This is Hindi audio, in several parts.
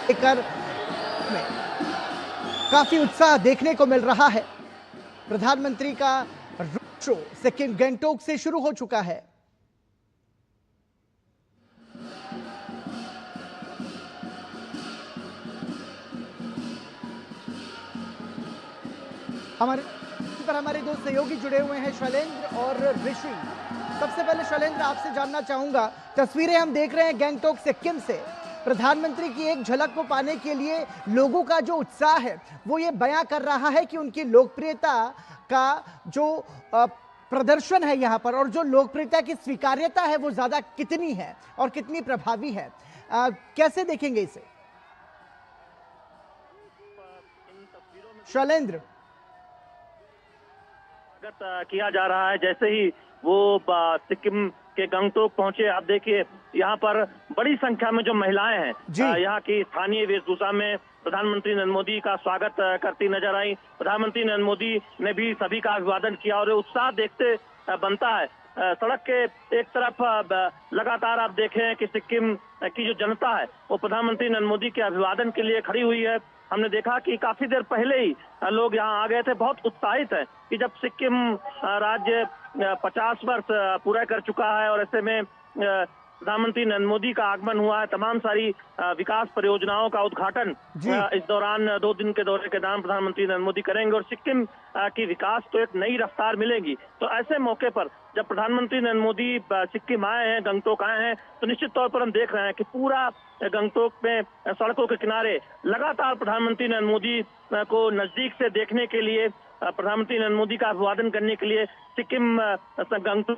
लेकर में काफी उत्साह देखने को मिल रहा है। प्रधानमंत्री का रोड शो सिक्किम गंगटोक से शुरू हो चुका है। हमारे दो सहयोगी जुड़े हुए हैं, शैलेंद्र और ऋषि। सबसे पहले शैलेंद्र, आपसे जानना चाहूंगा, तस्वीरें हम देख रहे हैं गंगटोक सिक्किम से। प्रधानमंत्री की एक झलक को पाने के लिए लोगों का जो उत्साह है वो ये बयां कर रहा है कि उनकी लोकप्रियता का जो प्रदर्शन है यहाँ पर, और जो लोकप्रियता की स्वीकार्यता है वो ज्यादा कितनी है और कितनी प्रभावी है, कैसे देखेंगे इसे शैलेंद्र? किया जा रहा है जैसे ही वो सिक्किम के गंगटोक पहुंचे। आप देखिए यहाँ पर बड़ी संख्या में जो महिलाएं हैं यहाँ की स्थानीय वेशभूषा में प्रधानमंत्री नरेंद्र मोदी का स्वागत करती नजर आई। प्रधानमंत्री नरेंद्र मोदी ने भी सभी का अभिवादन किया और उत्साह देखते बनता है। सड़क के एक तरफ लगातार आप देखें कि सिक्किम की जो जनता है वो प्रधानमंत्री नरेंद्र मोदी के अभिवादन के लिए खड़ी हुई है। हमने देखा कि काफी देर पहले ही लोग यहाँ आ गए थे। बहुत उत्साहित है कि जब सिक्किम राज्य 50 वर्ष पूरा कर चुका है और ऐसे में प्रधानमंत्री नरेंद्र मोदी का आगमन हुआ है। तमाम सारी विकास परियोजनाओं का उद्घाटन इस दौरान 2 दिन के दौरे के दौरान प्रधानमंत्री नरेंद्र मोदी करेंगे और सिक्किम की विकास तो एक नई रफ्तार मिलेगी। तो ऐसे मौके पर जब प्रधानमंत्री नरेंद्र मोदी सिक्किम आए हैं, गंगटोक आए हैं, तो निश्चित तौर पर हम देख रहे हैं कि पूरा गंगटोक में सड़कों के किनारे लगातार प्रधानमंत्री नरेंद्र मोदी को नजदीक से देखने के लिए, प्रधानमंत्री नरेंद्र मोदी का अभिवादन करने के लिए सिक्किम गंगटोक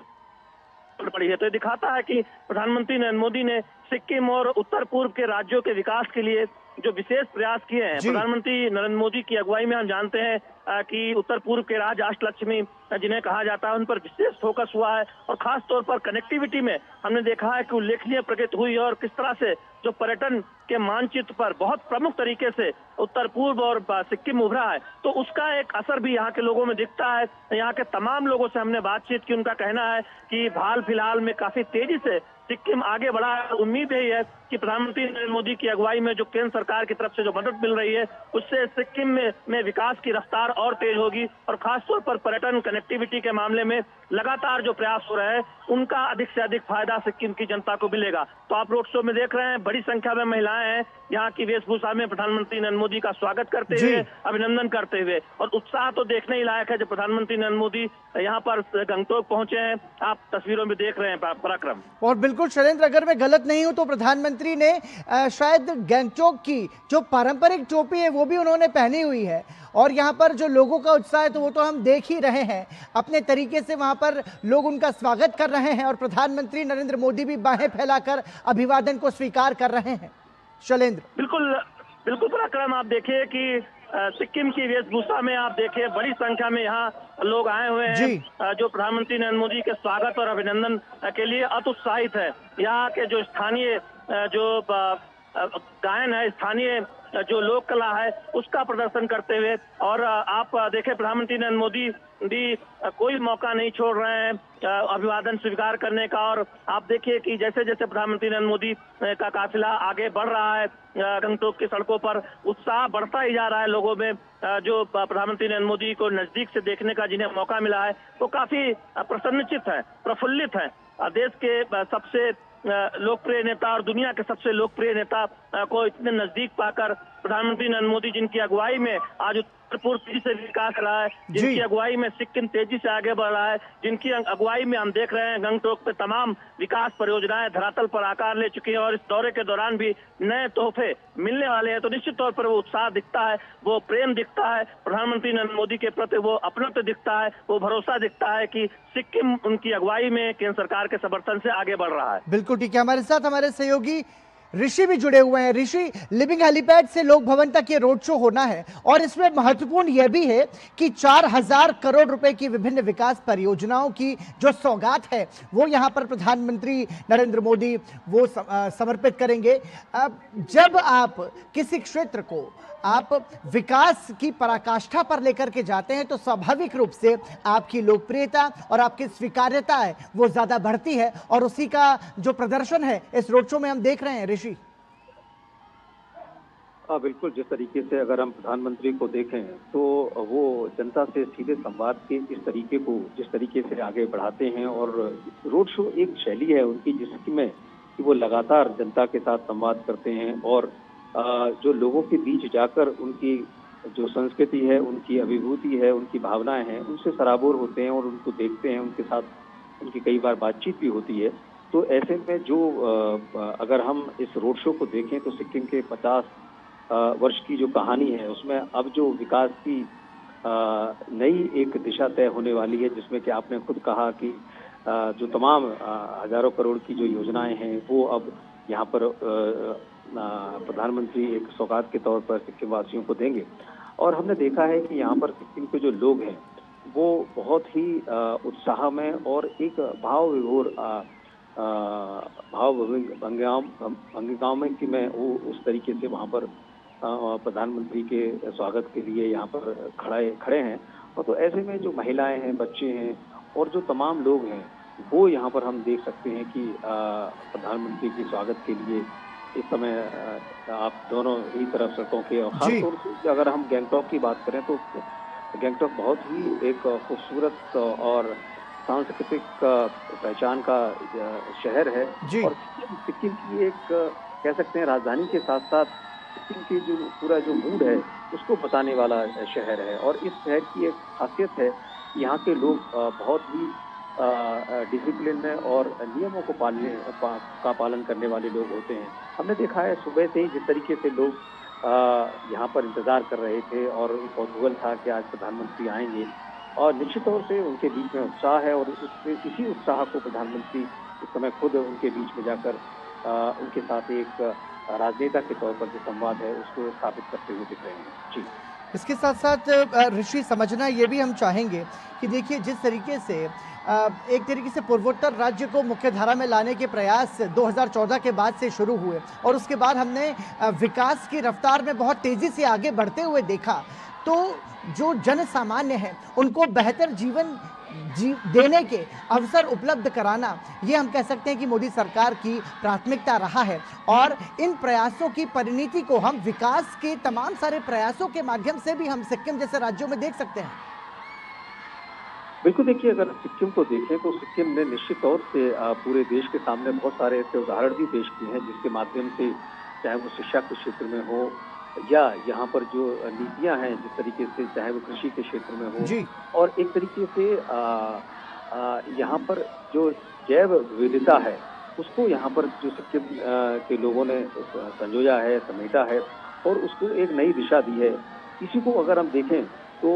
पड़ी है। तो ये दिखाता है कि प्रधानमंत्री नरेंद्र मोदी ने सिक्किम और उत्तर पूर्व के राज्यों के विकास के लिए जो विशेष प्रयास किए हैं। प्रधानमंत्री नरेंद्र मोदी की अगुवाई में हम जानते हैं कि उत्तर पूर्व के राज्य अष्टलक्ष्मी जिन्हें कहा जाता है उन पर विशेष फोकस हुआ है और खास तौर पर कनेक्टिविटी में हमने देखा है कि उल्लेखनीय प्रगति हुई और किस तरह से जो पर्यटन के मानचित्र पर बहुत प्रमुख तरीके से उत्तर पूर्व और सिक्किम उभरा है, तो उसका एक असर भी यहाँ के लोगों में दिखता है। यहाँ के तमाम लोगों से हमने बातचीत की, उनका कहना है कि हाल फिलहाल में काफी तेजी से सिक्किम आगे बढ़ा है। उम्मीद यही है कि प्रधानमंत्री नरेंद्र मोदी की अगुवाई में जो केंद्र सरकार की तरफ से जो मदद मिल रही है उससे सिक्किम में विकास की रफ्तार और तेज होगी और खासतौर पर पर्यटन कनेक्टिविटी के मामले में लगातार जो प्रयास हो रहे हैं उनका अधिक से अधिक फायदा सिक्किम की जनता को मिलेगा। तो आप रोड शो में देख रहे हैं बड़ी संख्या में महिलाएं हैं यहाँ की वेशभूषा में प्रधानमंत्री नरेंद्र मोदी का स्वागत करते हुए, अभिनंदन करते हुए, और उत्साह तो देखने ही लायक है जब प्रधानमंत्री नरेंद्र मोदी यहाँ पर गंगटोक पहुंचे हैं। आप तस्वीरों में देख रहे हैं पराक्रम। और बिल्कुल शैलेंद्र, अगर मैं गलत नहीं हूं तो प्रधानमंत्री ने शायद गंगटोक की जो पारंपरिक टोपी है वो भी उन्होंने पहनी हुई है और यहाँ पर जो लोगों का उत्साह है तो वो तो हम देख ही रहे हैं। अपने तरीके से वहाँ पर लोग उनका स्वागत कर रहे हैं और प्रधानमंत्री नरेंद्र मोदी भी बाहें फैलाकर अभिवादन को स्वीकार कर रहे हैं। शैलेंद्र, बिल्कुल बिल्कुल पराक्रम, आप देखिए कि सिक्किम की वेशभूषा में आप देखिए बड़ी संख्या में यहाँ लोग आए हुए हैं जो प्रधानमंत्री नरेंद्र मोदी के स्वागत और अभिनंदन के लिए अत्युत्साहित है। यहाँ के जो स्थानीय जो गायन है, स्थानीय जो लोक कला है उसका प्रदर्शन करते हुए, और आप देखें प्रधानमंत्री नरेंद्र मोदी भी कोई मौका नहीं छोड़ रहे हैं अभिवादन स्वीकार करने का। और आप देखिए कि जैसे जैसे प्रधानमंत्री नरेंद्र मोदी का काफिला आगे बढ़ रहा है गंगटोक की सड़कों पर, उत्साह बढ़ता ही जा रहा है लोगों में। जो प्रधानमंत्री नरेंद्र मोदी को नजदीक से देखने का जिन्हें मौका मिला है वो काफी प्रसन्नचित है, प्रफुल्लित है। देश के सबसे लोकप्रिय नेता और दुनिया के सबसे लोकप्रिय नेता को इतने नजदीक पाकर प्रधानमंत्री नरेंद्र मोदी जिनकी अगुवाई में आज उत्तर पूर्व तेजी से विकास रहा है, जिनकी अगुवाई में सिक्किम तेजी से आगे बढ़ रहा है, जिनकी अगुवाई में हम देख रहे हैं गंगटोक पे तमाम विकास परियोजनाएं धरातल पर आकार ले चुकी है और इस दौरे के दौरान भी नए तोहफे मिलने वाले हैं। तो निश्चित तौर पर वो उत्साह दिखता है, वो प्रेम दिखता है प्रधानमंत्री नरेंद्र मोदी के प्रति, वो अपनत्व दिखता है, वो भरोसा दिखता है कि सिक्किम उनकी अगुवाई में केंद्र सरकार के समर्थन से आगे बढ़ रहा है। बिल्कुल ठीक है। हमारे साथ हमारे सहयोगी ऋषि भी जुड़े हुए हैं। ऋषि, लिविंग हेलीपैड से लोक भवन तक ये रोड शो होना है और इसमें महत्वपूर्ण यह भी है कि 4000 करोड़ रुपए की विभिन्न विकास परियोजनाओं की जो सौगात है वो यहाँ पर प्रधानमंत्री नरेंद्र मोदी वो समर्पित करेंगे। जब आप किसी क्षेत्र को आप विकास की पराकाष्ठा पर लेकर के जाते हैं तो स्वाभाविक रूप से आपकी लोकप्रियता और आपकी स्वीकार्यता है वो ज्यादा बढ़ती है और उसी का जो प्रदर्शन है इस रोड शो में हम देख रहे हैं। ऋषि, हाँ, बिल्कुल, जिस तरीके से अगर हम प्रधानमंत्री को देखें, तो वो जनता से सीधे संवाद के इस तरीके को जिस तरीके से आगे बढ़ाते हैं, और रोड शो एक शैली है उनकी जिसमें कि वो लगातार जनता के साथ संवाद करते हैं, और जो लोगों के बीच जाकर उनकी जो संस्कृति है, उनकी अभिभूति है, उनकी भावनाएं हैं, उनसे सराबोर होते हैं और उनको देखते हैं, उनके साथ उनकी कई बार बातचीत भी होती है। तो ऐसे में जो अगर हम इस रोड शो को देखें, तो सिक्किम के 50 वर्ष की जो कहानी है, उसमें अब जो विकास की नई एक दिशा तय होने वाली है, जिसमें कि आपने खुद कहा कि जो तमाम हजारों करोड़ की जो योजनाएं हैं, वो अब यहाँ पर प्रधानमंत्री एक सौगात के तौर पर सिक्किम वासियों को देंगे। और हमने देखा है कि यहाँ पर सिक्किम के जो लोग हैं, वो बहुत ही उत्साह में और एक भाव विभोर भाव भंगिमाओं में कि मैं वो उस तरीके से वहाँ पर प्रधानमंत्री के स्वागत के लिए यहाँ पर खड़े हैं। और तो ऐसे में जो महिलाएं हैं, बच्चे हैं और जो तमाम लोग हैं, वो यहाँ पर हम देख सकते हैं कि प्रधानमंत्री के स्वागत के लिए इस समय आप दोनों ही तरफ सड़कों के, और खासतौर से अगर हम गैंगटॉक की बात करें, तो गैंगटॉक बहुत ही एक खूबसूरत और सांस्कृतिक पहचान का शहर है। और सिक्किम की एक कह सकते हैं राजधानी के साथ साथ सिक्किम की जो पूरा जो मूड है, उसको बताने वाला शहर है। और इस शहर की एक खासियत है, यहाँ के लोग बहुत ही डिसिप्लिन में और नियमों को का पालन करने वाले लोग होते हैं। हमने देखा है सुबह से ही जिस तरीके से लोग यहाँ पर इंतजार कर रहे थे और कौतूहल था कि आज प्रधानमंत्री आएंगे, और निश्चित तौर से उनके बीच में उत्साह है, और इसी उत्साह को प्रधानमंत्री इस समय खुद उनके बीच में जाकर उनके साथ एक राजनेता के तौर पर जो संवाद है, उसको स्थापित करते हुए दिख रहे हैं। जी, इसके साथ साथ ऋषि, समझना ये भी हम चाहेंगे कि देखिए, जिस तरीके से एक तरीके से पूर्वोत्तर राज्य को मुख्य धारा में लाने के प्रयास 2014 के बाद से शुरू हुए, और उसके बाद हमने विकास की रफ्तार में बहुत तेजी से आगे बढ़ते हुए देखा। तो जो जन सामान्य है, उनको बेहतर जीवन देने के अवसर उपलब्ध कराना, ये हम कह सकते हैं कि मोदी सरकार की प्राथमिकता रहा है। और इन प्रयासों की परिणति को हम विकास के तमाम सारे प्रयासों के माध्यम से भी हम सिक्किम जैसे राज्यों में देख सकते हैं। बिल्कुल, देखिए, अगर सिक्किम को देखें तो सिक्किम ने निश्चित तौर से पूरे देश के सामने बहुत सारे ऐसे उदाहरण भी पेश किए हैं, जिसके माध्यम से चाहे वो शिक्षा के क्षेत्र में हो, या यहाँ पर जो नीतियां हैं, जिस तरीके से चाहे वो कृषि के क्षेत्र में हो, और एक तरीके से यहाँ पर जो जैव विविधता है, उसको यहाँ पर जो सिक्किम के लोगों ने संजोया है, समेटा है, और उसको एक नई दिशा दी है। इसी को अगर हम देखें तो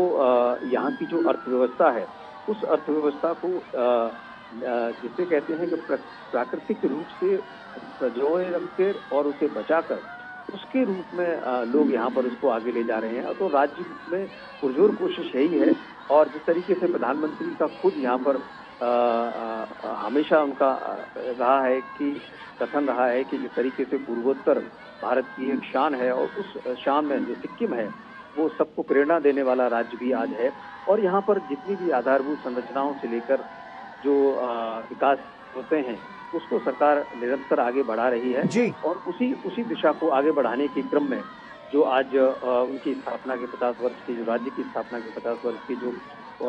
यहाँ की जो अर्थव्यवस्था है, उस अर्थव्यवस्था को जिसे कहते हैं कि प्राकृतिक रूप से संजोए रखकर और उसे बचाकर उसके रूप में लोग यहाँ पर उसको आगे ले जा रहे हैं। तो राज्य में पुरजोर कोशिश यही है, और जिस तरीके से प्रधानमंत्री का खुद यहाँ पर हमेशा उनका रहा है कि कथन रहा है कि जिस तरीके से पूर्वोत्तर भारत की एक शान है, और उस शान में जो सिक्किम है, वो सबको प्रेरणा देने वाला राज्य भी आज है। और यहाँ पर जितनी भी आधारभूत संरचनाओं से लेकर जो विकास होते हैं, उसको सरकार निरंतर आगे बढ़ा रही है। और उसी दिशा को आगे बढ़ाने के क्रम में जो आज उनकी स्थापना के 50 वर्ष की, जो राज्य की स्थापना के 50 वर्ष की जो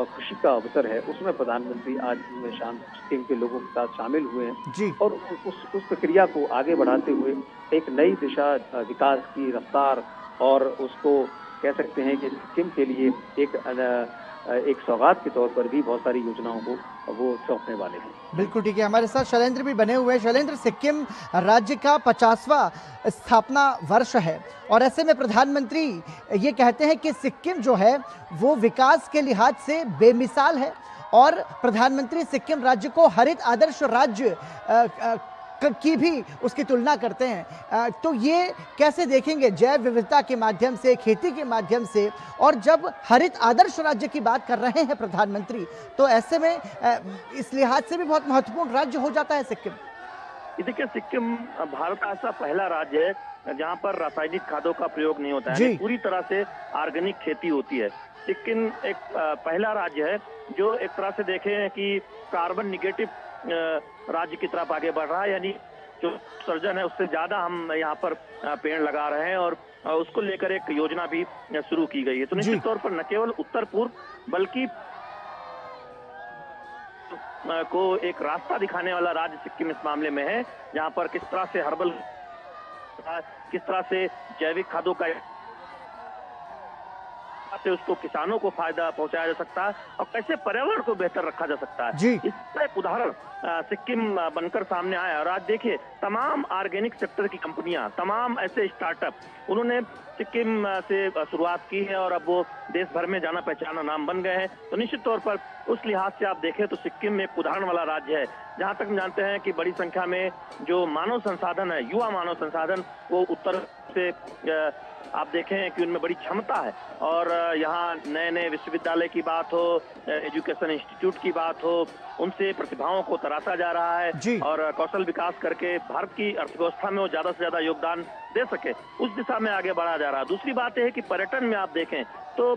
खुशी का अवसर है, उसमें प्रधानमंत्री आज में सिक्किम के लोगों के साथ शामिल हुए हैं, और उस प्रक्रिया को आगे बढ़ाते हुए एक नई दिशा, विकास की रफ्तार, और उसको कह सकते हैं कि सिक्किम के लिए एक सौगात के तौर पर भी बहुत सारी योजनाओं को वो सौंपने वाले हैं। बिल्कुल ठीक है, हमारे साथ शैलेंद्र भी बने हुए हैं। शैलेंद्र, सिक्किम राज्य का 50वां स्थापना वर्ष है, और ऐसे में प्रधानमंत्री ये कहते हैं कि सिक्किम जो है वो विकास के लिहाज से बेमिसाल है, और प्रधानमंत्री सिक्किम राज्य को हरित आदर्श राज्य की भी उसकी तुलना करते हैं। तो ये कैसे देखेंगे जैव विविधता के माध्यम से, खेती के माध्यम से, और जब हरित आदर्श राज्य की बात कर रहे हैं प्रधानमंत्री, तो ऐसे में इस लिहाज से भी बहुत महत्वपूर्ण राज्य हो जाता है सिक्किम। देखिए, सिक्किम भारत का ऐसा पहला राज्य है जहाँ पर रासायनिक खादों का प्रयोग नहीं होता है, पूरी तरह से ऑर्गेनिक खेती होती है। सिक्किम एक पहला राज्य है जो एक तरह से देखें कि कार्बन निगेटिव राज्य की तरफ आगे बढ़ रहा है, यानी जो सर्जन है उससे ज्यादा हम यहाँ पर पेड़ लगा रहे हैं, और उसको लेकर एक योजना भी शुरू की गई है। तो निश्चित तौर पर न केवल उत्तर पूर्व बल्कि को एक रास्ता दिखाने वाला राज्य सिक्किम इस मामले में है, जहां पर किस तरह से हर्बल, किस तरह से जैविक खादों का से उसको किसानों को फायदा पहुंचाया जा सकता है और कैसे पर्यावरण को बेहतर रखा जा सकता है। इसका एक उदाहरण सिक्किम बनकर सामने आया। और आज देखिए तमाम ऑर्गेनिक सेक्टर की कंपनियां, तमाम ऐसे स्टार्टअप उन्होंने सिक्किम से शुरुआत की है और अब वो देश भर में जाना पहचाना नाम बन गए हैं। तो निश्चित तौर पर उस लिहाज से आप देखें तो सिक्किम एक उदाहरण वाला राज्य है, जहां तक हम जानते हैं कि बड़ी संख्या में जो मानव संसाधन है, युवा मानव संसाधन, वो उत्तर से आप देखें कि उनमें बड़ी क्षमता है। और यहाँ नए नए विश्वविद्यालय की बात हो, एजुकेशन इंस्टीट्यूट की बात हो, उनसे प्रतिभाओं को तराशा जा रहा है और कौशल विकास करके भारत की अर्थव्यवस्था में वो ज्यादा से ज्यादा योगदान दे सके, उस दिशा में आगे बढ़ा जा रहा है। दूसरी बात यह है कि पर्यटन में आप देखें तो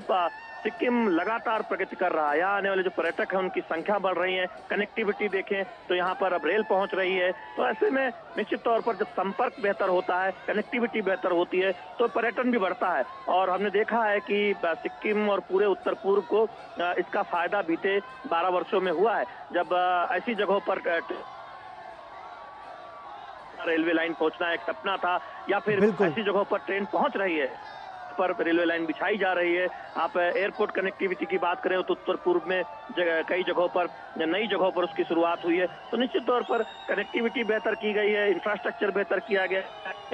सिक्किम लगातार प्रगति कर रहा है। यहाँ आने वाले जो पर्यटक हैं उनकी संख्या बढ़ रही है। कनेक्टिविटी देखें तो यहाँ पर अब रेल पहुंच रही है। तो ऐसे में निश्चित तौर पर जब संपर्क बेहतर होता है, कनेक्टिविटी बेहतर होती है, तो पर्यटन भी बढ़ता है। और हमने देखा है कि सिक्किम और पूरे उत्तर पूर्व को इसका फायदा बीते 12 वर्षों में हुआ है, जब ऐसी जगहों पर रेलवे लाइन पहुंचना एक सपना था, या फिर ऐसी जगहों पर ट्रेन पहुंच रही है, पर रेलवे लाइन बिछाई जा रही है। आप एयरपोर्ट कनेक्टिविटी की बात करें तो उत्तर पूर्व में कई जगहों पर, नई जगहों पर उसकी शुरुआत हुई है। तो निश्चित तौर पर कनेक्टिविटी बेहतर की गई है, इंफ्रास्ट्रक्चर बेहतर किया गया,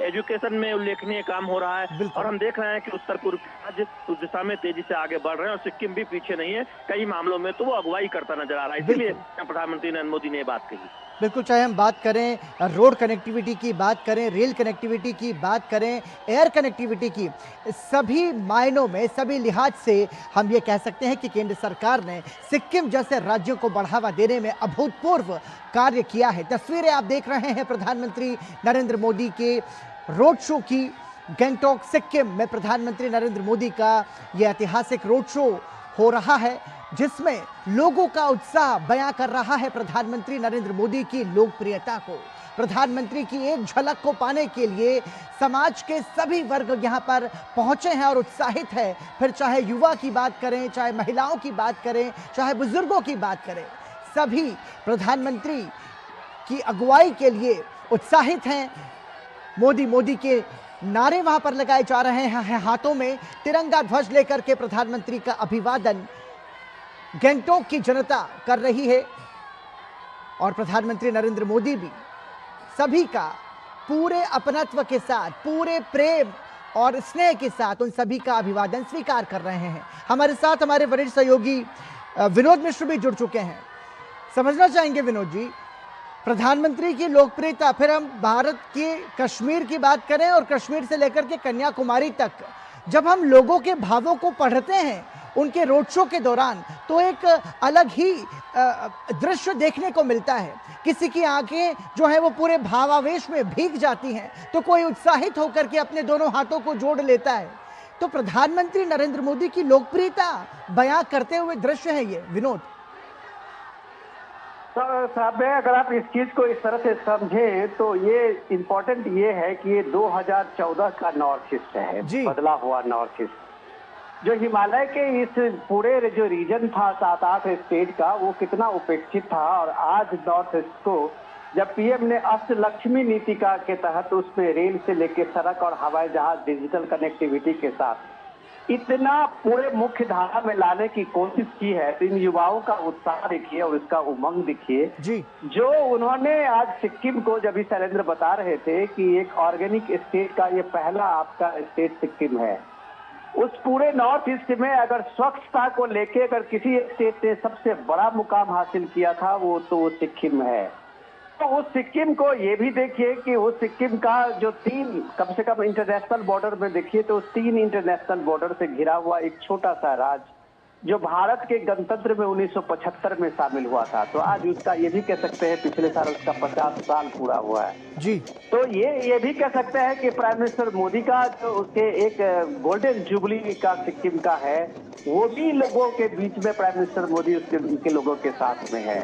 एजुकेशन में उल्लेखनीय काम हो रहा है। और हम देख रहे हैं कि उत्तर पूर्व राज्य उस दिशा में तेजी से आगे बढ़ रहे हैं और सिक्किम भी पीछे नहीं है। कई मामलों में तो वो अगुवाई करता नजर आ रहा है। इसीलिए प्रधानमंत्री नरेंद्र मोदी ने ये बात कही। बिल्कुल, चाहे हम बात करें रोड कनेक्टिविटी की, बात करें रेल कनेक्टिविटी की, बात करें एयर कनेक्टिविटी की, सभी मायनों में, सभी लिहाज से हम ये कह सकते हैं कि केंद्र सरकार ने सिक्किम जैसे राज्यों को बढ़ावा देने में अभूतपूर्व कार्य किया है। तस्वीरें आप देख रहे हैं प्रधानमंत्री नरेंद्र मोदी के रोड शो की। गंगटोक सिक्किम में प्रधानमंत्री नरेंद्र मोदी का यह ऐतिहासिक रोड शो हो रहा है, जिसमें लोगों का उत्साह बयां कर रहा है प्रधानमंत्री नरेंद्र मोदी की लोकप्रियता को। प्रधानमंत्री की एक झलक को पाने के लिए समाज के सभी वर्ग यहां पर पहुंचे हैं और उत्साहित है। फिर चाहे युवा की बात करें, चाहे महिलाओं की बात करें, चाहे बुजुर्गों की बात करें, सभी प्रधानमंत्री की अगुवाई के लिए उत्साहित हैं। मोदी मोदी के नारे वहां पर लगाए जा रहे हैं। हाथों में तिरंगा ध्वज लेकर के प्रधानमंत्री का अभिवादन गंगटोक की जनता कर रही है और प्रधानमंत्री नरेंद्र मोदी भी सभी का पूरे अपनत्व के साथ, पूरे प्रेम और स्नेह के साथ उन सभी का अभिवादन स्वीकार कर रहे हैं। हमारे साथ हमारे वरिष्ठ सहयोगी विनोद मिश्र भी जुड़ चुके हैं। समझना चाहेंगे विनोद जी, प्रधानमंत्री की लोकप्रियता, फिर हम भारत के कश्मीर की बात करें और कश्मीर से लेकर के कन्याकुमारी तक, जब हम लोगों के भावों को पढ़ते हैं उनके रोड शो के दौरान, तो एक अलग ही दृश्य देखने को मिलता है। किसी की आंखें जो है वो पूरे भावावेश में भीग जाती हैं, तो कोई उत्साहित होकर के अपने दोनों हाथों को जोड़ लेता है। तो प्रधानमंत्री नरेंद्र मोदी की लोकप्रियता बयां करते हुए दृश्य है ये विनोद। साहब, अगर आप इस चीज को इस तरह से समझें तो ये इम्पोर्टेंट ये है कि ये 2014 का नॉर्थ ईस्ट है, बदला हुआ नॉर्थ ईस्ट। जो हिमालय के इस पूरे जो रीजन था 7-8 स्टेट का, वो कितना उपेक्षित था। और आज नॉर्थ ईस्ट को जब पीएम ने अष्टलक्ष्मी नीति का के तहत उसमें रेल से लेके सड़क और हवाई जहाज डिजिटल कनेक्टिविटी के साथ इतना पूरे मुख्य धारा में लाने की कोशिश की है, तो इन युवाओं का उत्साह देखिए और इसका उमंग देखिए जो उन्होंने आज सिक्किम को, जब भी शैलेंद्र बता रहे थे कि एक ऑर्गेनिक स्टेट का ये पहला आपका स्टेट सिक्किम है। उस पूरे नॉर्थ ईस्ट में अगर स्वच्छता को लेके अगर किसी स्टेट ने सबसे बड़ा मुकाम हासिल किया था वो सिक्किम है। तो उस सिक्किम को ये भी देखिए कि उस सिक्किम का जो 3 कम से कम इंटरनेशनल बॉर्डर में देखिए तो 3 इंटरनेशनल बॉर्डर से घिरा हुआ एक छोटा सा राज्य जो भारत के गणतंत्र में 1975 में शामिल हुआ था। तो आज उसका ये भी कह सकते हैं पिछले साल उसका 50 साल पूरा हुआ है जी। तो ये भी कह सकते हैं कि प्राइम मिनिस्टर मोदी का जो उसके एक गोल्डन जुबली का सिक्किम का है, वो भी लोगों के बीच में प्राइम मिनिस्टर मोदी उनके लोगों के साथ में है।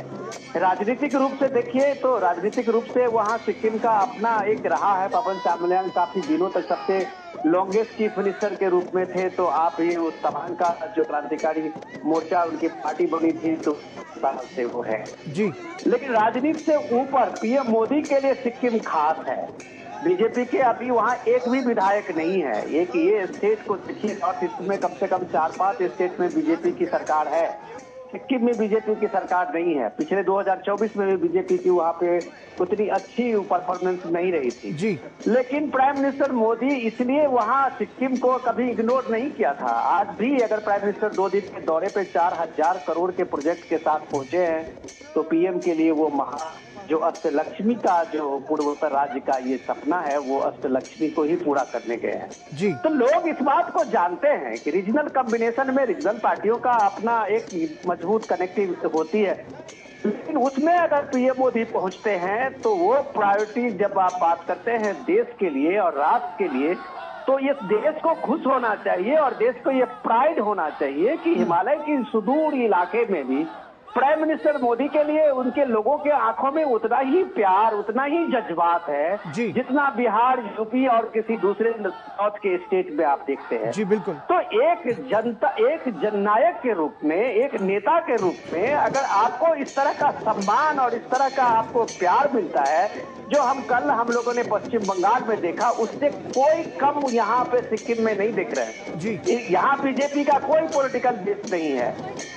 राजनीतिक रूप से देखिए तो राजनीतिक रूप से वहाँ सिक्किम का अपना एक रहा है। पवन चामलिंग काफी दिनों तक सबसे लॉन्गेस्ट चीफ मिनिस्टर के रूप में थे, तो आप ये उस तमाम का जो क्रांतिकारी मोर्चा उनकी पार्टी बनी थी तो साल से वो है जी। लेकिन राजनीति से ऊपर पीएम मोदी के लिए सिक्किम खास है। बीजेपी के अभी वहाँ एक भी विधायक नहीं है। एक ये स्टेट को देखिए, नॉर्थ ईस्ट में कम से कम 4-5 स्टेट में बीजेपी की सरकार है, सिक्किम में बीजेपी की सरकार नहीं है। पिछले 2024 में भी बीजेपी की वहाँ पे उतनी अच्छी परफॉर्मेंस नहीं रही थी जी। लेकिन प्राइम मिनिस्टर मोदी इसलिए वहाँ सिक्किम को कभी इग्नोर नहीं किया था। आज भी अगर प्राइम मिनिस्टर 2 दिन के दौरे पे 4,000 करोड़ के प्रोजेक्ट के साथ पहुंचे हैं तो पीएम के लिए वो जो अष्टलक्ष्मी का जो पूर्वोत्तर राज्य का ये सपना है वो अष्टलक्ष्मी को ही पूरा करने गए हैं जी। तो लोग इस बात को जानते हैं कि रीजनल कॉम्बिनेशन में रीजनल पार्टियों का अपना एक मजबूत कनेक्टिव होती है, लेकिन उसमें अगर पीएम मोदी पहुंचते हैं तो वो प्रायोरिटी जब आप बात करते हैं देश के लिए और राष्ट्र के लिए, तो ये देश को खुश होना चाहिए और देश को ये प्राइड होना चाहिए कि हिमालय की सुदूर इलाके में भी प्राइम मिनिस्टर मोदी के लिए उनके लोगों के आंखों में उतना ही प्यार, उतना ही जज्बात है जितना बिहार, यूपी और किसी दूसरे साउथ के स्टेट में आप देखते हैं। जी बिल्कुल। तो एक जननायक के रूप में, एक नेता के रूप में अगर आपको इस तरह का सम्मान और इस तरह का आपको प्यार मिलता है जो हम लोगों ने पश्चिम बंगाल में देखा, उससे कोई कम यहाँ पे सिक्किम में नहीं दिख रहे हैं जी। यहाँ बीजेपी का कोई पॉलिटिकल बेस नहीं है,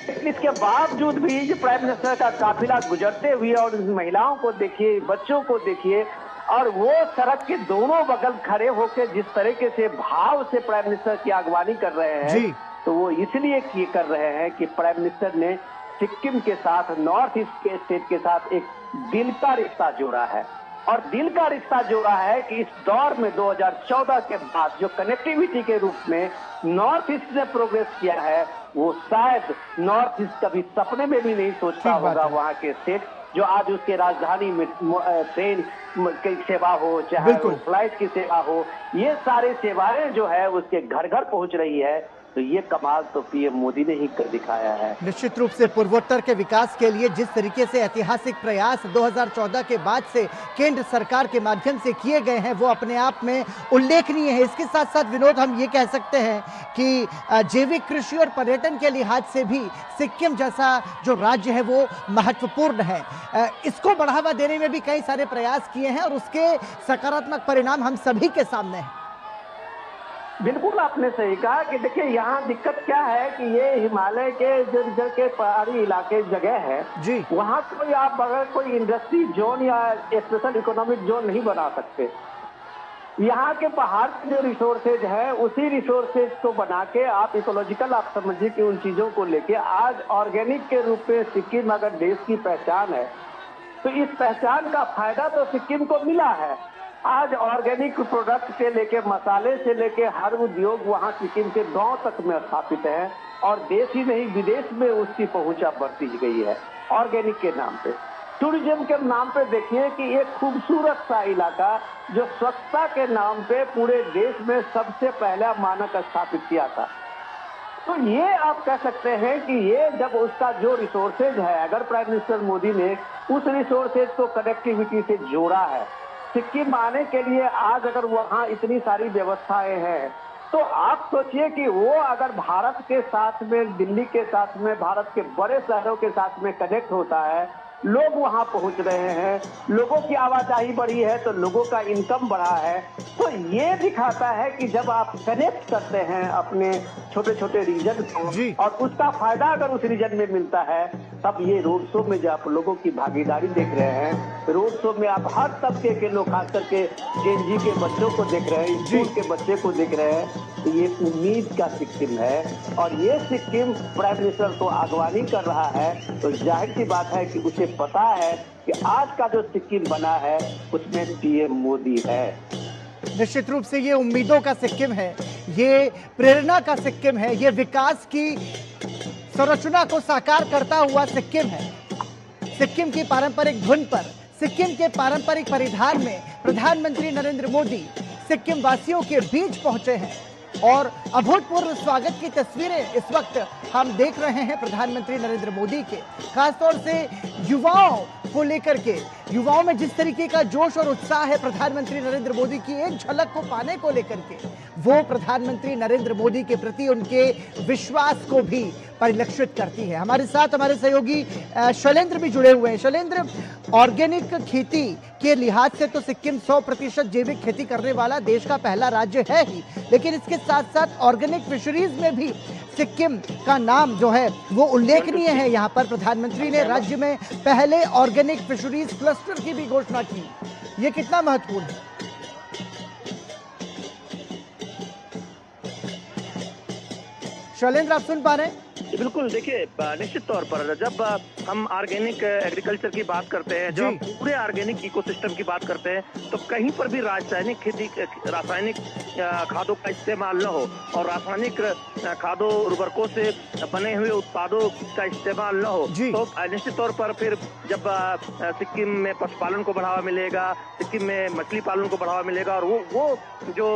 लेकिन इसके बावजूद भी प्राइम मिनिस्टर का काफिला गुजरते हुए और महिलाओं को देखिए, बच्चों को देखिए, और वो सड़क के दोनों बगल खड़े होकर जिस तरीके से भाव से प्राइम मिनिस्टर की अगवानी कर रहे हैं, तो वो इसलिए कर रहे हैं कि प्राइम मिनिस्टर ने सिक्किम के साथ, नॉर्थ ईस्ट के स्टेट के साथ एक दिल का रिश्ता जोड़ा है। और दिल का रिश्ता जोड़ा है कि इस दौर में 2014 के बाद जो कनेक्टिविटी के रूप में नॉर्थ ईस्ट ने प्रोग्रेस किया है, वो शायद नॉर्थ ईस्ट कभी सपने में भी नहीं सोचता होगा। वहाँ के स्टेट जो आज उसके राजधानी में ट्रेन की सेवा हो, चाहे फ्लाइट की सेवा हो, ये सारे सेवाएं जो है उसके घर घर पहुंच रही है, तो ये कमाल तो पीएम मोदी ने ही कर दिखाया है। निश्चित रूप से पूर्वोत्तर के विकास के लिए जिस तरीके से ऐतिहासिक प्रयास 2014 के बाद से केंद्र सरकार के माध्यम से किए गए हैं वो अपने आप में उल्लेखनीय है। इसके साथ साथ विनोद, हम ये कह सकते हैं कि जैविक कृषि और पर्यटन के लिहाज से भी सिक्किम जैसा जो राज्य है वो महत्वपूर्ण है। इसको बढ़ावा देने में भी कई सारे प्रयास किए हैं और उसके सकारात्मक परिणाम हम सभी के सामने हैं। बिल्कुल आपने सही कहा कि देखिए यहाँ दिक्कत क्या है कि ये हिमालय के के पहाड़ी इलाके जगह है जी, वहाँ कोई आप अगर कोई इंडस्ट्री जोन या स्पेशल इकोनॉमिक जोन नहीं बना सकते। यहाँ के पहाड़ के जो रिसोर्सेज है उसी रिसोर्सेज को बना के आप इकोलॉजिकल, आप समझिए कि उन चीजों को लेके आज ऑर्गेनिक के रूप में सिक्किम अगर देश की पहचान है तो इस पहचान का फायदा तो सिक्किम को मिला है। आज ऑर्गेनिक प्रोडक्ट से लेके मसाले से लेके हर उद्योग वहाँ सिक्किम के गांव तक में स्थापित है और देश ही नहीं विदेश में उसकी पहुंचा बढ़ती गई है ऑर्गेनिक के नाम पे। टूरिज्म के नाम पे देखिए कि एक खूबसूरत सा इलाका जो स्वच्छता के नाम पे पूरे देश में सबसे पहला मानक स्थापित किया था। तो ये आप कह सकते हैं कि ये जब उसका जो रिसोर्सेज है, अगर प्राइम मिनिस्टर मोदी ने उस रिसोर्सेज को कनेक्टिविटी से जोड़ा है, सिक्किम आने के लिए आज अगर वहाँ इतनी सारी व्यवस्थाएं हैं, तो आप सोचिए कि वो अगर भारत के साथ में, दिल्ली के साथ में, भारत के बड़े शहरों के साथ में कनेक्ट होता है, लोग वहां पहुंच रहे हैं, लोगों की आवाजाही बढ़ी है तो लोगों का इनकम बढ़ा है। तो ये दिखाता है कि जब आप कनेक्ट करते हैं अपने छोटे छोटे रीजन को और उसका फायदा अगर उस रीजन में मिलता है, तब ये रोड शो में जो आप लोगों की भागीदारी देख रहे हैं, रोड शो में आप हर तबके के लोग, खास करके जेएनजी के बच्चों को देख रहे हैं, स्कूल के बच्चे को देख रहे हैं, तो ये उम्मीद का सिक्किम है। और ये सिक्किम प्राइम मिनिस्टर को अगवानी कर रहा है, तो जाहिर सी बात है कि उसे पता है कि आज का जो सिक्किम बना है उसमें पीएम मोदी है। निश्चित रूप से ये उम्मीदों का सिक्किम है, ये प्रेरणा का सिक्किम है, ये विकास की संरचना को साकार करता हुआ सिक्किम है। सिक्किम की पारंपरिक धुन पर, सिक्किम के पारंपरिक परिधान में प्रधानमंत्री नरेंद्र मोदी सिक्किम वासियों के बीच पहुंचे हैं और अभूतपूर्व स्वागत की तस्वीरें इस वक्त हम देख रहे हैं प्रधानमंत्री नरेंद्र मोदी के, खासतौर से युवाओं, को लेकर के युवाओं में जिस तरीके का जोश और उत्साह है प्रधानमंत्री नरेंद्र मोदी की एक झलक को पाने को लेकर के, वो प्रधानमंत्री नरेंद्र मोदी के प्रति उनके विश्वास को भी परिलक्षित करती है। हमारे साथ हमारे सहयोगी शैलेंद्र भी जुड़े हुए हैं। शैलेंद्र, ऑर्गेनिक खेती के लिहाज से तो सिक्किम 100% जैविक खेती करने वाला देश का पहला राज्य है ही, लेकिन इसके साथ साथ ऑर्गेनिक फिशरीज में भी सिक्किम का नाम जो है वो उल्लेखनीय है। यहाँ पर प्रधानमंत्री ने राज्य में पहले ऑर्गेनिक फिशरीज क्लस्टर की भी घोषणा की। ये कितना महत्वपूर्ण है? शैलेंद्र, आप सुन पा रहे हैं? बिल्कुल, देखिए निश्चित तौर पर जब हम ऑर्गेनिक एग्रीकल्चर की बात करते हैं, जब हम पूरे ऑर्गेनिक इकोसिस्टम की बात करते हैं, तो कहीं पर भी रासायनिक खादों का इस्तेमाल न हो और रासायनिक खादों उर्वरकों से बने हुए उत्पादों का इस्तेमाल न हो, तो निश्चित तौर पर फिर जब सिक्किम में पशुपालन को बढ़ावा मिलेगा, सिक्किम में मछली पालन को बढ़ावा मिलेगा और वो जो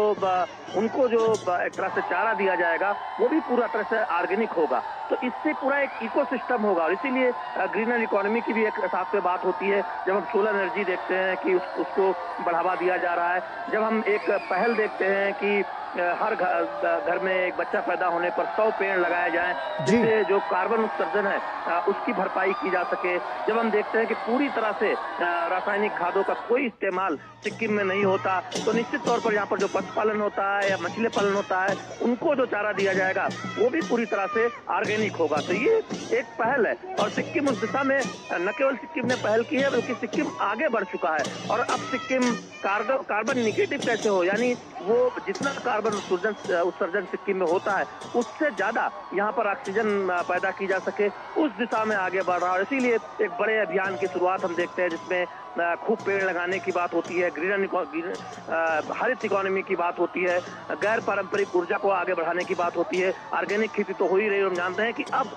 उनको जो एक तरह से चारा दिया जाएगा वो भी पूरा तरह से ऑर्गेनिक होगा। तो इससे पूरा एक इकोसिस्टम होगा और इसीलिए ग्रीनर इकोनॉमी की भी एक साथ में बात होती है। जब हम सोलर एनर्जी देखते हैं कि उसको बढ़ावा दिया जा रहा है, जब हम एक पहल देखते हैं कि हर घर में एक बच्चा पैदा होने पर 100 पेड़ लगाए जाएं, जिससे जो कार्बन उत्सर्जन है उसकी भरपाई की जा सके, जब हम देखते हैं कि पूरी तरह से रासायनिक खादों का कोई इस्तेमाल सिक्किम में नहीं होता, तो निश्चित तौर पर यहाँ पर जो पशुपालन होता है या मछली पालन होता है उनको जो चारा दिया जाएगा वो भी पूरी तरह से ऑर्गेनिक होगा। तो ये एक पहल है और सिक्किम उस दिशा में न केवल सिक्किम ने पहल की है बल्कि सिक्किम आगे बढ़ चुका है। और अब सिक्किम कार्बन निगेटिव कैसे हो, यानी वो जितना कार्बन उत्सर्जन सिक्किम में होता है उससे ज्यादा यहाँ पर ऑक्सीजन पैदा की जा सके, उस दिशा में आगे बढ़ रहा है। इसीलिए एक बड़े अभियान की शुरुआत हम देखते हैं जिसमें खूब पेड़ लगाने की बात होती है, हरित इकोनॉमी की बात होती है, गैर पारंपरिक ऊर्जा को आगे बढ़ाने की बात होती है। ऑर्गेनिक खेती तो हो ही रही है, हम जानते हैं कि अब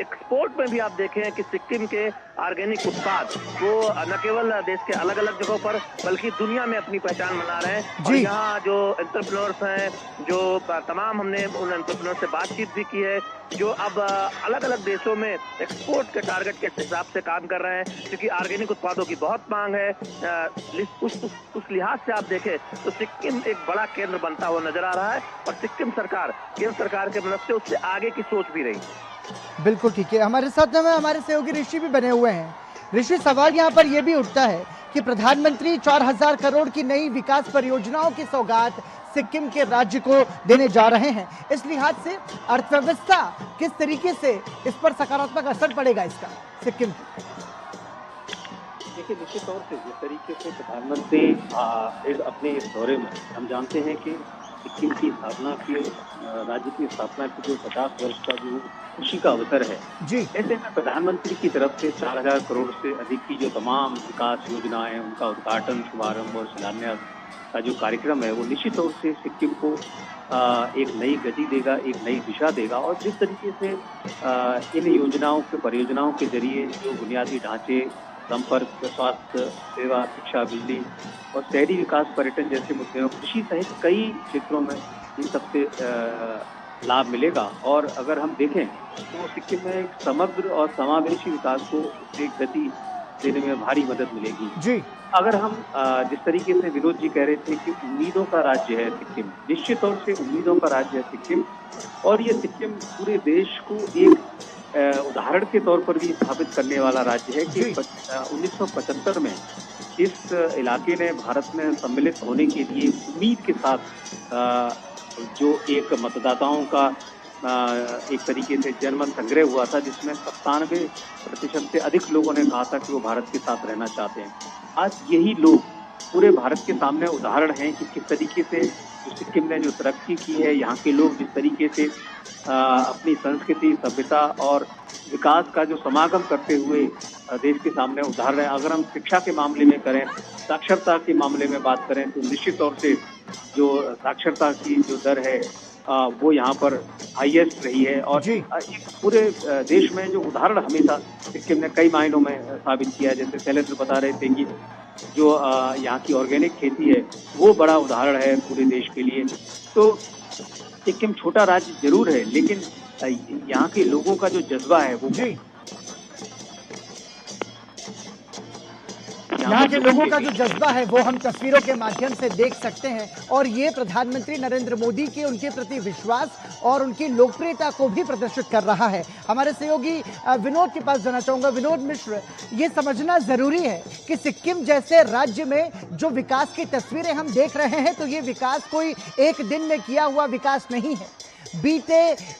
एक्सपोर्ट में भी आप देखें कि सिक्किम के ऑर्गेनिक उत्पाद वो न केवल देश के अलग अलग जगहों पर बल्कि दुनिया में अपनी पहचान बना रहे हैं। और यहाँ जो एंटरप्रेन्योर्स हैं, जो तमाम हमने उन एंटरप्रेन्योर से बातचीत भी की है, जो अब अलग अलग देशों में एक्सपोर्ट के टारगेट के हिसाब से काम कर रहे हैं, क्योंकि ऑर्गेनिक उत्पादों की बहुत मांग है। उस लिहाज से आप देखें तो सिक्किम एक बड़ा केंद्र बनता हुआ नजर आ रहा है और सिक्किम सरकार केंद्र सरकार के मदद से उससे आगे की सोच भी रही। बिल्कुल ठीक है। हमारे साथ में हमारे सहयोगी ऋषि भी बने हुए हैं। ऋषि, सवाल यहाँ पर यह भी उठता है कि प्रधानमंत्री 4000 करोड़ की नई विकास परियोजनाओं की सौगात सिक्किम के राज्य को देने जा रहे हैं। इस लिहाज से अर्थव्यवस्था किस तरीके से इस पर सकारात्मक असर पड़ेगा इसका सिक्किम की? देखिए, निश्चित तौर से जिस तरीके से प्रधानमंत्री अपने इस दौरे में, हम जानते हैं कि सिक्किम की स्थापना की, राज्य की स्थापना की जो 50 वर्ष का जो खुशी का अवसर है, ऐसे में प्रधानमंत्री की तरफ से 4000 करोड़ से अधिक की जो तमाम विकास योजनाएं, उनका उद्घाटन, शुभारंभ और शिलान्यास का जो कार्यक्रम है, वो निश्चित तौर से सिक्किम को एक नई गति देगा, एक नई दिशा देगा। और जिस तरीके से इन योजनाओं के परियोजनाओं के जरिए जो बुनियादी ढांचे, संपर्क, स्वास्थ्य सेवा, शिक्षा, बिजली और शहरी विकास, पर्यटन जैसे मुद्दों, कृषि सहित कई क्षेत्रों में इन सबसे लाभ मिलेगा। और अगर हम देखें तो सिक्किम में एक समग्र और समावेशी विकास को एक गति देने में भारी मदद मिलेगी। अगर हम जिस तरीके से विनोद जी कह रहे थे कि उम्मीदों का राज्य है सिक्किम, निश्चित तौर से उम्मीदों का राज्य है सिक्किम। और ये सिक्किम पूरे देश को एक उदाहरण के तौर पर भी स्थापित करने वाला राज्य है कि 1975 में इस इलाके ने भारत में सम्मिलित होने के लिए उम्मीद के साथ जो एक मतदाताओं का एक तरीके से जनमत संग्रह हुआ था, जिसमें 97% से अधिक लोगों ने कहा था कि वो भारत के साथ रहना चाहते हैं। आज यही लोग पूरे भारत के सामने उदाहरण हैं कि किस तरीके से जो सिक्किम ने जो तरक्की की है, यहाँ के लोग जिस तरीके से अपनी संस्कृति, सभ्यता और विकास का जो समागम करते हुए देश के सामने उदाहरण है। अगर हम शिक्षा के मामले में करें, साक्षरता के मामले में बात करें, तो निश्चित तौर से जो साक्षरता की जो दर है वो यहाँ पर हाईएस्ट रही है। और पूरे देश में जो उदाहरण हमेशा सिक्किम ने कई मायनों में साबित किया है। जैसे शैलेंद्र बता रहे थे कि जो यहाँ की ऑर्गेनिक खेती है वो बड़ा उदाहरण है पूरे देश के लिए। तो सिक्किम छोटा राज्य जरूर है, लेकिन यहाँ के लोगों का जो जज्बा है वो यहाँ के लोगों का जो जज्बा है वो हम तस्वीरों के माध्यम से देख सकते हैं और ये प्रधानमंत्री नरेंद्र मोदी के उनके प्रति विश्वास और उनकी लोकप्रियता को भी प्रदर्शित कर रहा है। हमारे सहयोगी विनोद के पास जाना चाहूंगा। विनोद मिश्र, ये समझना जरूरी है कि सिक्किम जैसे राज्य में जो विकास की तस्वीरें हम देख रहे हैं तो ये विकास कोई एक दिन में किया हुआ विकास नहीं है। बीते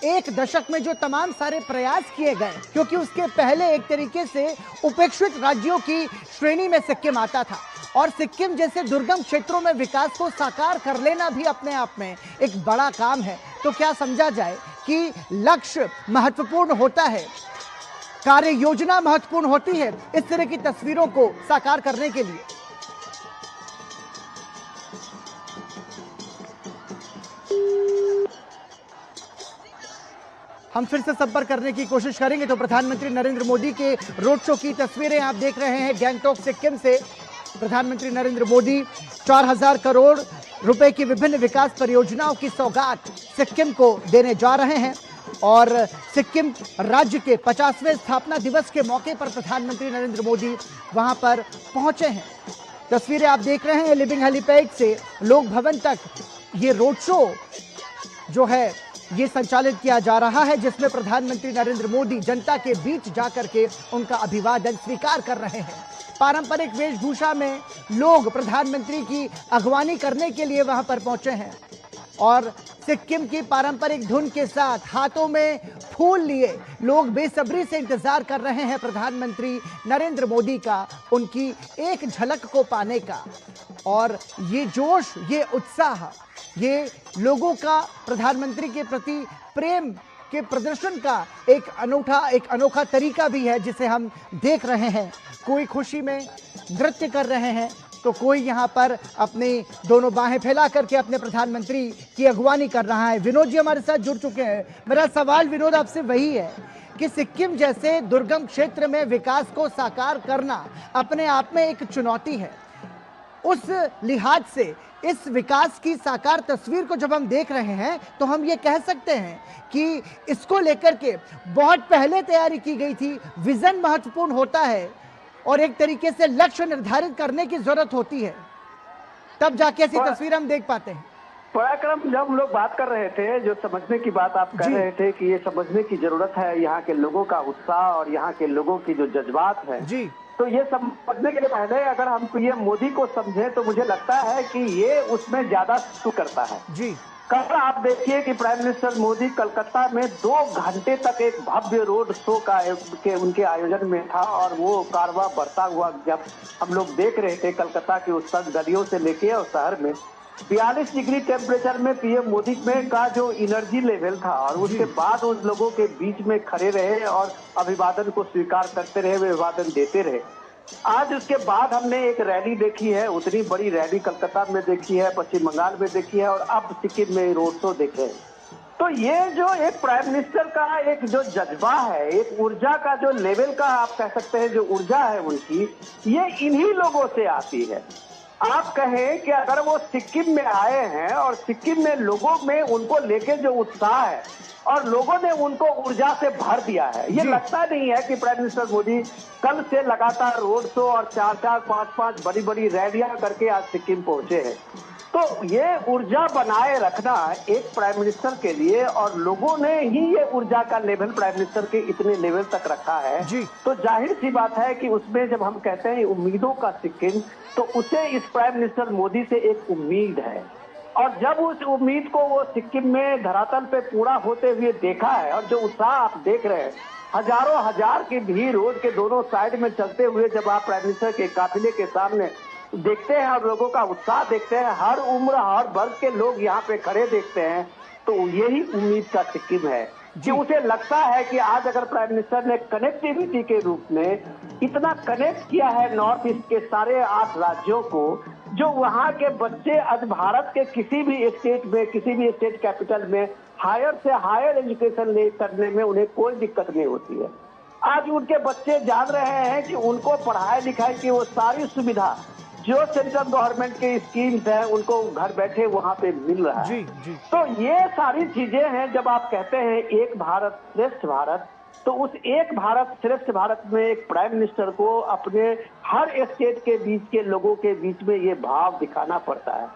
एक दशक में जो तमाम सारे प्रयास किए गए, क्योंकि उसके पहले एक तरीके से उपेक्षित राज्यों की श्रेणी में सिक्किम आता था और सिक्किम जैसे दुर्गम क्षेत्रों में विकास को साकार कर लेना भी अपने आप में एक बड़ा काम है। तो क्या समझा जाए कि लक्ष्य महत्वपूर्ण होता है, कार्य योजना महत्वपूर्ण होती है इस तरह की तस्वीरों को साकार करने के लिए? हम फिर से संपर्क करने की कोशिश करेंगे। तो प्रधानमंत्री नरेंद्र मोदी के रोड शो की तस्वीरें आप देख रहे हैं गैंगटॉक सिक्किम से। प्रधानमंत्री नरेंद्र मोदी 4000 करोड़ रुपए की विभिन्न विकास परियोजनाओं की सौगात सिक्किम को देने जा रहे हैं और सिक्किम राज्य के 50वें स्थापना दिवस के मौके पर प्रधानमंत्री नरेंद्र मोदी वहां पर पहुंचे हैं। तस्वीरें आप देख रहे हैं लिविंग हेलीपैड से लोक भवन तक ये रोड शो जो है ये संचालित किया जा रहा है, जिसमें प्रधानमंत्री नरेंद्र मोदी जनता के बीच जाकर के उनका अभिवादन स्वीकार कर रहे हैं। पारंपरिक वेशभूषा में लोग प्रधानमंत्री की अगवानी करने के लिए वहां पर पहुंचे हैं और सिक्किम की पारंपरिक धुन के साथ हाथों में फूल लिए लोग बेसब्री से इंतजार कर रहे हैं प्रधानमंत्री नरेंद्र मोदी का, उनकी एक झलक को पाने का। और ये जोश, ये उत्साह, ये लोगों का प्रधानमंत्री के प्रति प्रेम के प्रदर्शन का एक अनोखा तरीका भी है जिसे हम देख रहे हैं। कोई खुशी में नृत्य कर रहे हैं तो कोई यहाँ पर अपनी दोनों बाहें फैला करके अपने प्रधानमंत्री की अगवानी कर रहा है। विनोद जी हमारे साथ जुड़ चुके हैं। मेरा सवाल विनोद आपसे वही है कि सिक्किम जैसे दुर्गम क्षेत्र में विकास को साकार करना अपने आप में एक चुनौती है। उस लिहाज से इस विकास की साकार तस्वीर को जब हम देख रहे हैं तो हम ये कह सकते हैं कि इसको लेकर के बहुत पहले तैयारी की गई थी। विजन महत्वपूर्ण होता है और एक तरीके से लक्ष्य निर्धारित करने की जरूरत होती है, तब जाके ऐसी तस्वीर हम देख पाते हैं। पराक्रम, जब हम लोग बात कर रहे थे, जो समझने की बात आप कर रहे थे कि ये समझने की जरूरत है यहाँ के लोगों का उत्साह और यहाँ के लोगों की जो जज्बात है जी, तो ये समझने के लिए पहले अगर हम पीएम मोदी को समझे तो मुझे लगता है कि ये उसमें ज्यादा करता है जी। कल आप देखिए कि प्राइम मिनिस्टर मोदी कलकत्ता में 2 घंटे तक एक भव्य रोड शो के उनके आयोजन में था और वो कारवां बढ़ता हुआ जब हम लोग देख रहे थे कलकत्ता के उस तक गलियों से लेके और शहर में 42 डिग्री टेम्परेचर में पीएम मोदी में का जो एनर्जी लेवल था और उसके बाद उन लोगों के बीच में खड़े रहे और अभिवादन को स्वीकार करते रहे, अभिवादन देते रहे। आज उसके बाद हमने एक रैली देखी है, उतनी बड़ी रैली कलकत्ता में देखी है, पश्चिम बंगाल में देखी है और अब सिक्किम में रोड शो देखे। तो ये जो एक प्राइम मिनिस्टर का एक जो जज्बा है, एक ऊर्जा का जो लेवल का आप कह सकते हैं जो ऊर्जा है उनकी, ये इन्हीं लोगों से आती है। आप कहें कि अगर वो सिक्किम में आए हैं और सिक्किम में लोगों में उनको लेके जो उत्साह है और लोगों ने उनको ऊर्जा से भर दिया है, ये लगता नहीं है कि प्राइम मिनिस्टर मोदी कल से लगातार रोड शो और 4-4, 5-5 बड़ी बड़ी रैलियां करके आज सिक्किम पहुंचे हैं। तो ये ऊर्जा बनाए रखना एक प्राइम मिनिस्टर के लिए, और लोगों ने ही ये ऊर्जा का लेवल प्राइम मिनिस्टर के इतने लेवल तक रखा है जी। तो जाहिर सी बात है कि उसमें जब हम कहते हैं उम्मीदों का सिक्किम, तो उसे इस प्राइम मिनिस्टर मोदी से एक उम्मीद है और जब उस उम्मीद को वो सिक्किम में धरातल पे पूरा होते हुए देखा है और जो उत्साह आप देख रहे हैं, हजारों हजार की भीड़ रोड के दोनों साइड में चलते हुए जब आप प्राइम मिनिस्टर के काफिले के सामने देखते हैं और लोगों का उत्साह देखते हैं, हर उम्र हर वर्ग के लोग यहाँ पे खड़े देखते हैं, तो यही उम्मीद का सिक्किम है कि उसे लगता है कि आज अगर प्राइम मिनिस्टर ने कनेक्टिविटी के रूप में इतना कनेक्ट किया है नॉर्थ ईस्ट के सारे 8 राज्यों को, जो वहाँ के बच्चे आज भारत के किसी भी स्टेट में, किसी भी स्टेट कैपिटल में हायर से हायर एजुकेशन ले करने में उन्हें कोई दिक्कत नहीं होती है। आज उनके बच्चे जान रहे हैं कि उनको पढ़ाई लिखाई की वो सारी सुविधा जो सेंट्रल गवर्नमेंट के स्कीम्स हैं उनको घर बैठे वहाँ पे मिल रहा है जी। तो ये सारी चीजें हैं, जब आप कहते हैं एक भारत श्रेष्ठ भारत, तो उस एक भारत श्रेष्ठ भारत में एक प्राइम मिनिस्टर को अपने हर स्टेट के बीच के लोगों के बीच में ये भाव दिखाना पड़ता है।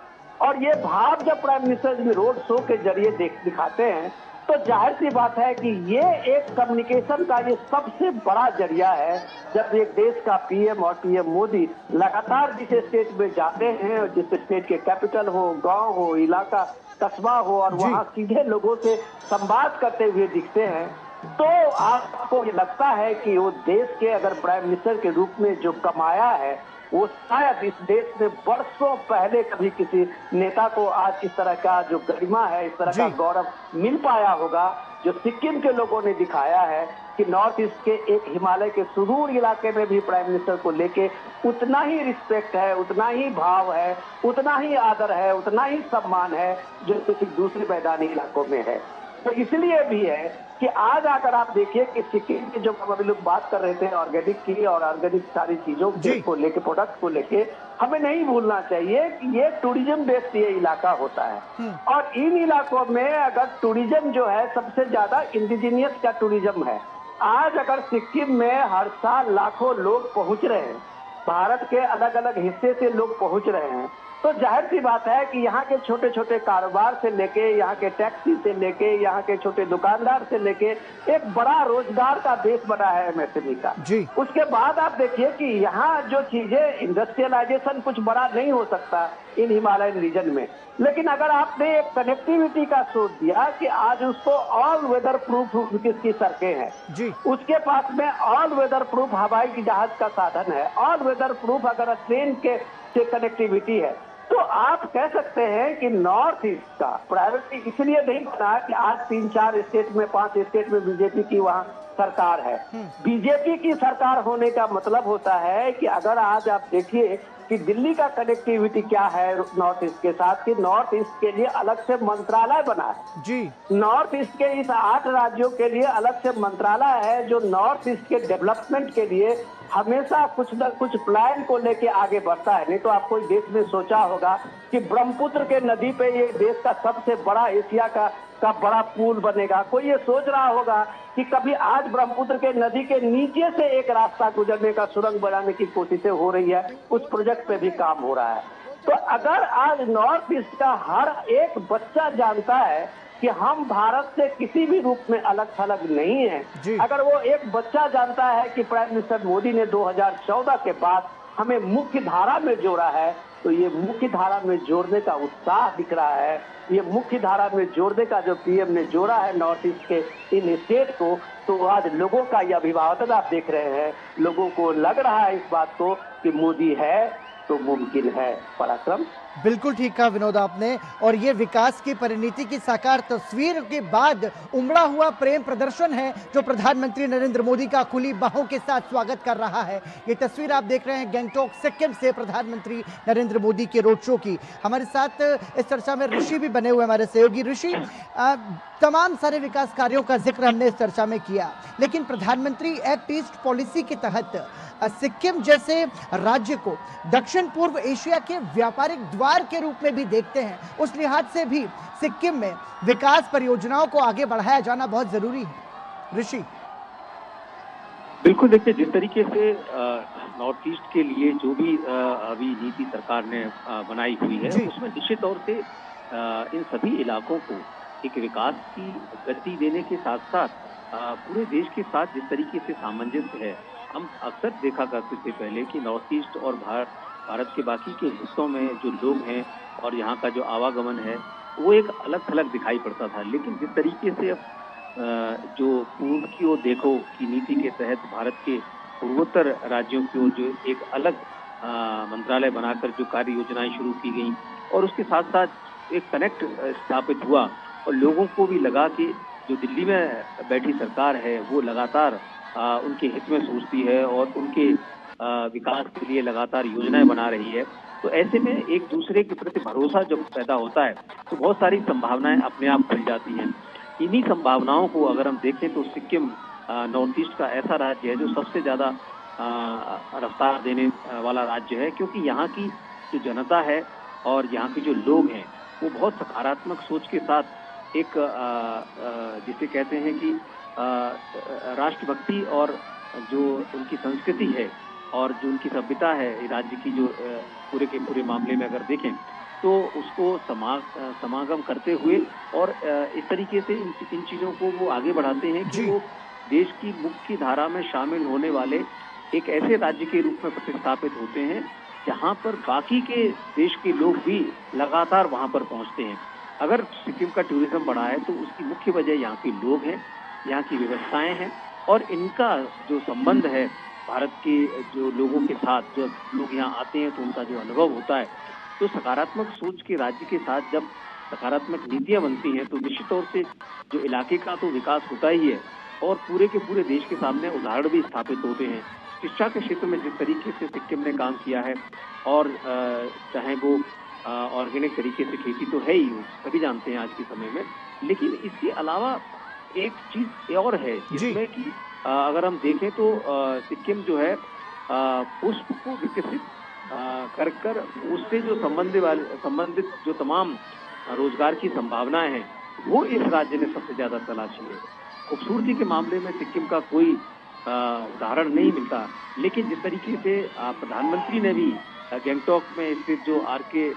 और ये भाव जब प्राइम मिनिस्टर रोड शो के जरिए दिखाते हैं तो जाहिर सी बात है कि ये एक कम्युनिकेशन का ये सबसे बड़ा जरिया है। जब एक देश का पीएम और पीएम मोदी लगातार जिस स्टेट में जाते हैं, जिस स्टेट के कैपिटल हो, गांव हो, इलाका, कस्बा हो, और वहां सीधे लोगों से संवाद करते हुए दिखते हैं, तो आपको ये लगता है कि वो देश के अगर प्राइम मिनिस्टर के रूप में जो कमाया है वो शायद इस देश में वर्षों पहले कभी किसी नेता को आज इस तरह का जो गरिमा है, इस तरह का गौरव मिल पाया होगा। जो सिक्किम के लोगों ने दिखाया है कि नॉर्थ ईस्ट के एक हिमालय के सुदूर इलाके में भी प्राइम मिनिस्टर को लेके उतना ही रिस्पेक्ट है, उतना ही भाव है, उतना ही आदर है, उतना ही सम्मान है जो किसी दूसरे मैदानी इलाकों में है। तो इसलिए भी है कि आज अगर आप देखिए कि सिक्किम की जो हम अभी लोग बात कर रहे थे ऑर्गेनिक की और ऑर्गेनिक सारी चीजों को लेके, प्रोडक्ट को लेके, हमें नहीं भूलना चाहिए कि ये टूरिज्म बेस्ड ये इलाका होता है। और इन इलाकों में अगर टूरिज्म जो है सबसे ज्यादा इंडिजीनियस का टूरिज्म है। आज अगर सिक्किम में हर साल लाखों लोग पहुंच रहे हैं, भारत के अलग अलग हिस्से से लोग पहुंच रहे हैं, तो जाहिर सी बात है कि यहाँ के छोटे छोटे कारोबार से लेके, यहाँ के टैक्सी से लेके, यहाँ के छोटे दुकानदार से लेके एक बड़ा रोजगार का बेस बना है एमएसएमई का। उसके बाद आप देखिए कि यहाँ जो चीजें इंडस्ट्रियलाइजेशन कुछ बड़ा नहीं हो सकता इन हिमालयन रीजन में, लेकिन अगर आपने एक कनेक्टिविटी का सोच दिया कि आज उसको ऑल वेदर प्रूफ किसकी सड़कें हैं, उसके पास में ऑल वेदर प्रूफ हवाई जहाज का साधन है, ऑल वेदर प्रूफ अगर ट्रेन के से कनेक्टिविटी है, तो आप कह सकते हैं कि नॉर्थ ईस्ट का प्रायोरिटी इसलिए नहीं बना कि आज 3-4 स्टेट में, 5 स्टेट में बीजेपी की वहां सरकार है। बीजेपी की सरकार होने का मतलब होता है कि अगर आज आप देखिए कि दिल्ली का कनेक्टिविटी क्या है नॉर्थ ईस्ट के साथ, कि नॉर्थ ईस्ट के लिए अलग से मंत्रालय बना है। नॉर्थ ईस्ट के इस 8 राज्यों के लिए अलग से मंत्रालय है जो नॉर्थ ईस्ट के डेवलपमेंट के लिए हमेशा कुछ न कुछ प्लान को लेके आगे बढ़ता है। नहीं तो आपको इस देश में सोचा होगा कि ब्रह्मपुत्र के नदी पे ये देश का सबसे बड़ा एशिया का बड़ा पुल बनेगा। कोई ये सोच रहा होगा कि कभी आज ब्रह्मपुत्र के नदी के नीचे से एक रास्ता गुजरने का सुरंग बनाने की कोशिशें हो रही है, उस प्रोजेक्ट पे भी काम हो रहा है। तो अगर आज नॉर्थ ईस्ट का हर एक बच्चा जानता है कि हम भारत से किसी भी रूप में अलग थलग नहीं है, अगर वो एक बच्चा जानता है कि प्राइम मिनिस्टर मोदी ने 2014 के बाद हमें मुख्य धारा में जोड़ा है, तो ये मुख्य धारा में जोड़ने का उत्साह दिख रहा है। ये मुख्य धारा में जोड़ने का जो पीएम ने जोड़ा है नॉर्थ ईस्ट के इन स्टेट को, तो आज लोगों का ये अभिभावक आप देख रहे हैं, लोगों को लग रहा है इस बात को कि मोदी है तो मुमकिन है पराक्रम। बिल्कुल ठीक कहा विनोद आपने। और ये विकास की परिणति की साकार तस्वीर के बाद उमड़ा हुआ प्रेम प्रदर्शन है जो प्रधानमंत्री नरेंद्र मोदी का खुली बाहों के साथ स्वागत कर रहा है। ये तस्वीर आप देख रहे हैं गैंगटॉक सिक्किम से प्रधानमंत्री नरेंद्र मोदी के रोड शो की। हमारे साथ इस चर्चा में ऋषि भी बने हुए हमारे सहयोगी। ऋषि, तमाम सारे विकास कार्यों का जिक्र हमने इस चर्चा में किया, लेकिन प्रधानमंत्री एक्ट ईस्ट पॉलिसी के तहत सिक्किम जैसे राज्य को दक्षिण पूर्व एशिया के व्यापारिक द्वार के रूप में भी देखते हैं। उस लिहाज से भी सिक्किम में विकास परियोजनाओं को आगे बढ़ाया जाना बहुत जरूरी है। ऋषि, बिल्कुल, देखिए जिस तरीके से नॉर्थ ईस्ट के लिए जो भी अभी नीति सरकार ने बनाई हुई है, उसमें निश्चित तौर से इन सभी इलाकों को एक विकास की गति देने के साथ साथ पूरे देश के साथ जिस तरीके से सामंजस्य है, हम अक्सर देखा करते थे पहले कि नॉर्थ ईस्ट और भारत के बाकी के हिस्सों में जो लोग हैं और यहाँ का जो आवागमन है वो एक अलग थलग दिखाई पड़ता था। लेकिन जिस तरीके से अब जो पूर्व की ओर देखो की नीति के तहत भारत के पूर्वोत्तर राज्यों की ओर जो एक अलग मंत्रालय बनाकर जो कार्य योजनाएं शुरू की गई और उसके साथ साथ एक कनेक्ट स्थापित हुआ और लोगों को भी लगा कि जो दिल्ली में बैठी सरकार है वो लगातार उनके हित में सोचती है और उनके विकास के लिए लगातार योजनाएं बना रही है। तो ऐसे में एक दूसरे के प्रति भरोसा जब पैदा होता है तो बहुत सारी संभावनाएं अपने आप खुल जाती हैं। इन्हीं संभावनाओं को अगर हम देखें तो सिक्किम नॉर्थ ईस्ट का ऐसा राज्य है जो सबसे ज्यादा रफ्तार देने वाला राज्य है, क्योंकि यहाँ की जो जनता है और यहाँ के जो लोग हैं वो बहुत सकारात्मक सोच के साथ एक जिसे कहते हैं कि राष्ट्रभक्ति और जो उनकी संस्कृति है और जो उनकी सभ्यता है राज्य की, जो पूरे के पूरे मामले में अगर देखें तो उसको समागम करते हुए और इस तरीके से इन चीजों को वो आगे बढ़ाते हैं कि वो देश की मुख्य धारा में शामिल होने वाले एक ऐसे राज्य के रूप में प्रतिस्थापित होते हैं जहां पर बाकी के देश के लोग भी लगातार वहां पर पहुंचते हैं। अगर सिक्किम का टूरिज्म बढ़ा है तो उसकी मुख्य वजह यहाँ के लोग हैं, यहाँ की व्यवस्थाएं हैं और इनका जो संबंध है भारत के जो लोगों के साथ, जब लोग यहाँ आते हैं तो उनका जो अनुभव होता है, तो सकारात्मक सोच के राज्य के साथ जब सकारात्मक नीतियां बनती हैं तो निश्चित तौर से जो इलाके का तो विकास होता ही है और पूरे के पूरे देश के सामने उदाहरण भी स्थापित होते हैं। शिक्षा के क्षेत्र में जिस तरीके से सिक्किम ने काम किया है और चाहे वो ऑर्गेनिक तरीके से खेती तो है ही, सभी जानते हैं आज के समय में, लेकिन इसके अलावा एक चीज और है जिसमें कि अगर हम देखें तो सिक्किम जो है पुष्प को विकसित कर उससे जो संबंधित जो तमाम रोजगार की संभावनाएं हैं वो इस राज्य ने सबसे ज्यादा तलाशी है। खूबसूरती के मामले में सिक्किम का कोई उदाहरण नहीं मिलता, लेकिन जिस तरीके से प्रधानमंत्री ने भी गैंगटॉक में स्थित जो आरके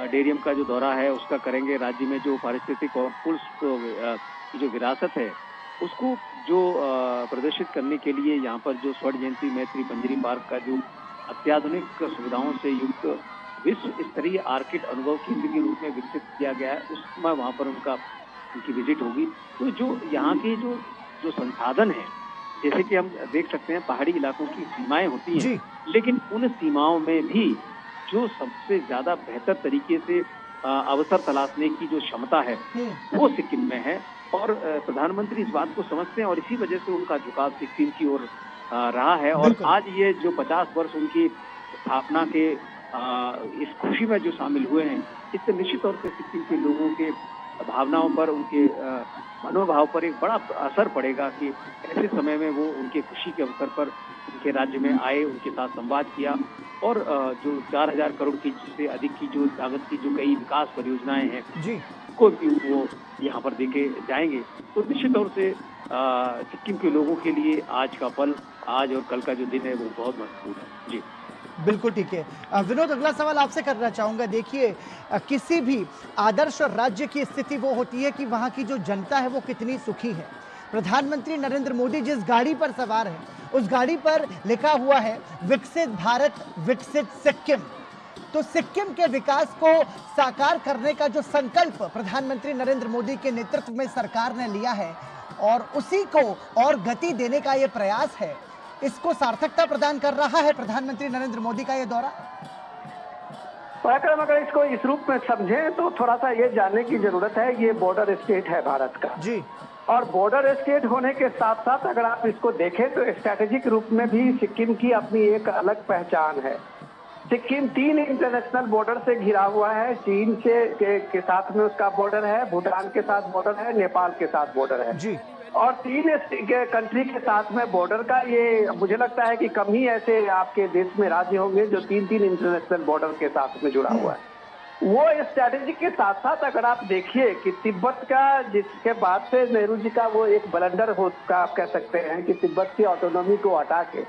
डेरियम का जो दौरा है उसका करेंगे, राज्य में जो पारिस्थितिक और पुष्प की जो विरासत है उसको जो प्रदर्शित करने के लिए यहाँ पर जो स्वर्ण जयंती मैत्री पंजरी पार्क का जो अत्याधुनिक सुविधाओं से युक्त विश्व स्तरीय आर्किड अनुभव केंद्र के रूप में विकसित किया गया है, उसमें वहाँ पर उनकी विजिट होगी। तो जो यहाँ के जो संसाधन है, जैसे कि हम देख सकते हैं पहाड़ी इलाकों की सीमाएं होती हैं, लेकिन उन सीमाओं में भी जो सबसे ज्यादा बेहतर तरीके से अवसर तलाशने की जो क्षमता है वो सिक्किम में है और प्रधानमंत्री इस बात को समझते हैं और इसी वजह से उनका झुकाव सिक्किम की ओर रहा है। और आज ये जो 50 वर्ष उनकी स्थापना के इस खुशी में जो शामिल हुए हैं, इससे निश्चित तौर से सिक्किम के लोगों के भावनाओं पर, उनके मनोभाव पर एक बड़ा असर पड़ेगा कि ऐसे समय में वो उनके खुशी के अवसर पर उनके राज्य में आए, उनके साथ संवाद किया और जो 4000 करोड़ की से अधिक की जो लागत की जो कई विकास परियोजनाएं हैं को भी वो यहाँ पर देखे जाएंगे। तो निश्चित तौर से सिक्किम के लोगों के लिए आज का पल, आज और कल का जो दिन है वो बहुत महत्वपूर्ण है। जी बिल्कुल ठीक है। विनोद, अगला सवाल आपसे करना चाहूंगा। देखिए, किसी भी आदर्श राज्य की स्थिति वो होती है कि वहां की जो जनता है वो कितनी सुखी है। प्रधानमंत्री नरेंद्र मोदी जिस गाड़ी पर सवार है उस गाड़ी पर लिखा हुआ है विकसित भारत विकसित सिक्किम। तो सिक्किम के विकास को साकार करने का जो संकल्प प्रधानमंत्री नरेंद्र मोदी के नेतृत्व में सरकार ने लिया है और उसी को और गति देने का ये प्रयास है, इसको सार्थकता प्रदान कर रहा है प्रधानमंत्री नरेंद्र मोदी का ये दौरा। पराक्रम, अगर इसको इस रूप में समझें तो थोड़ा सा ये जानने की जरूरत है, ये बॉर्डर स्टेट है भारत का जी, और बॉर्डर स्टेट होने के साथ साथ अगर आप इसको देखें तो स्ट्रैटेजिक रूप में भी सिक्किम की अपनी एक अलग पहचान है। सिक्किम 3 इंटरनेशनल बॉर्डर से घिरा हुआ है। चीन से के साथ में उसका बॉर्डर है, भूटान के साथ बॉर्डर है, नेपाल के साथ बॉर्डर है जी। और 3 कंट्री के साथ में बॉर्डर का ये मुझे लगता है कि कम ही ऐसे आपके देश में राज्य होंगे जो 3 इंटरनेशनल बॉर्डर के साथ में जुड़ा हुआ है। वो स्ट्रैटेजी के साथ साथ अगर आप देखिए कि तिब्बत का, जिसके बाद से नेहरू जी का वो एक ब्लंडर हो का आप कह सकते हैं कि तिब्बत की ऑटोनॉमी को हटा के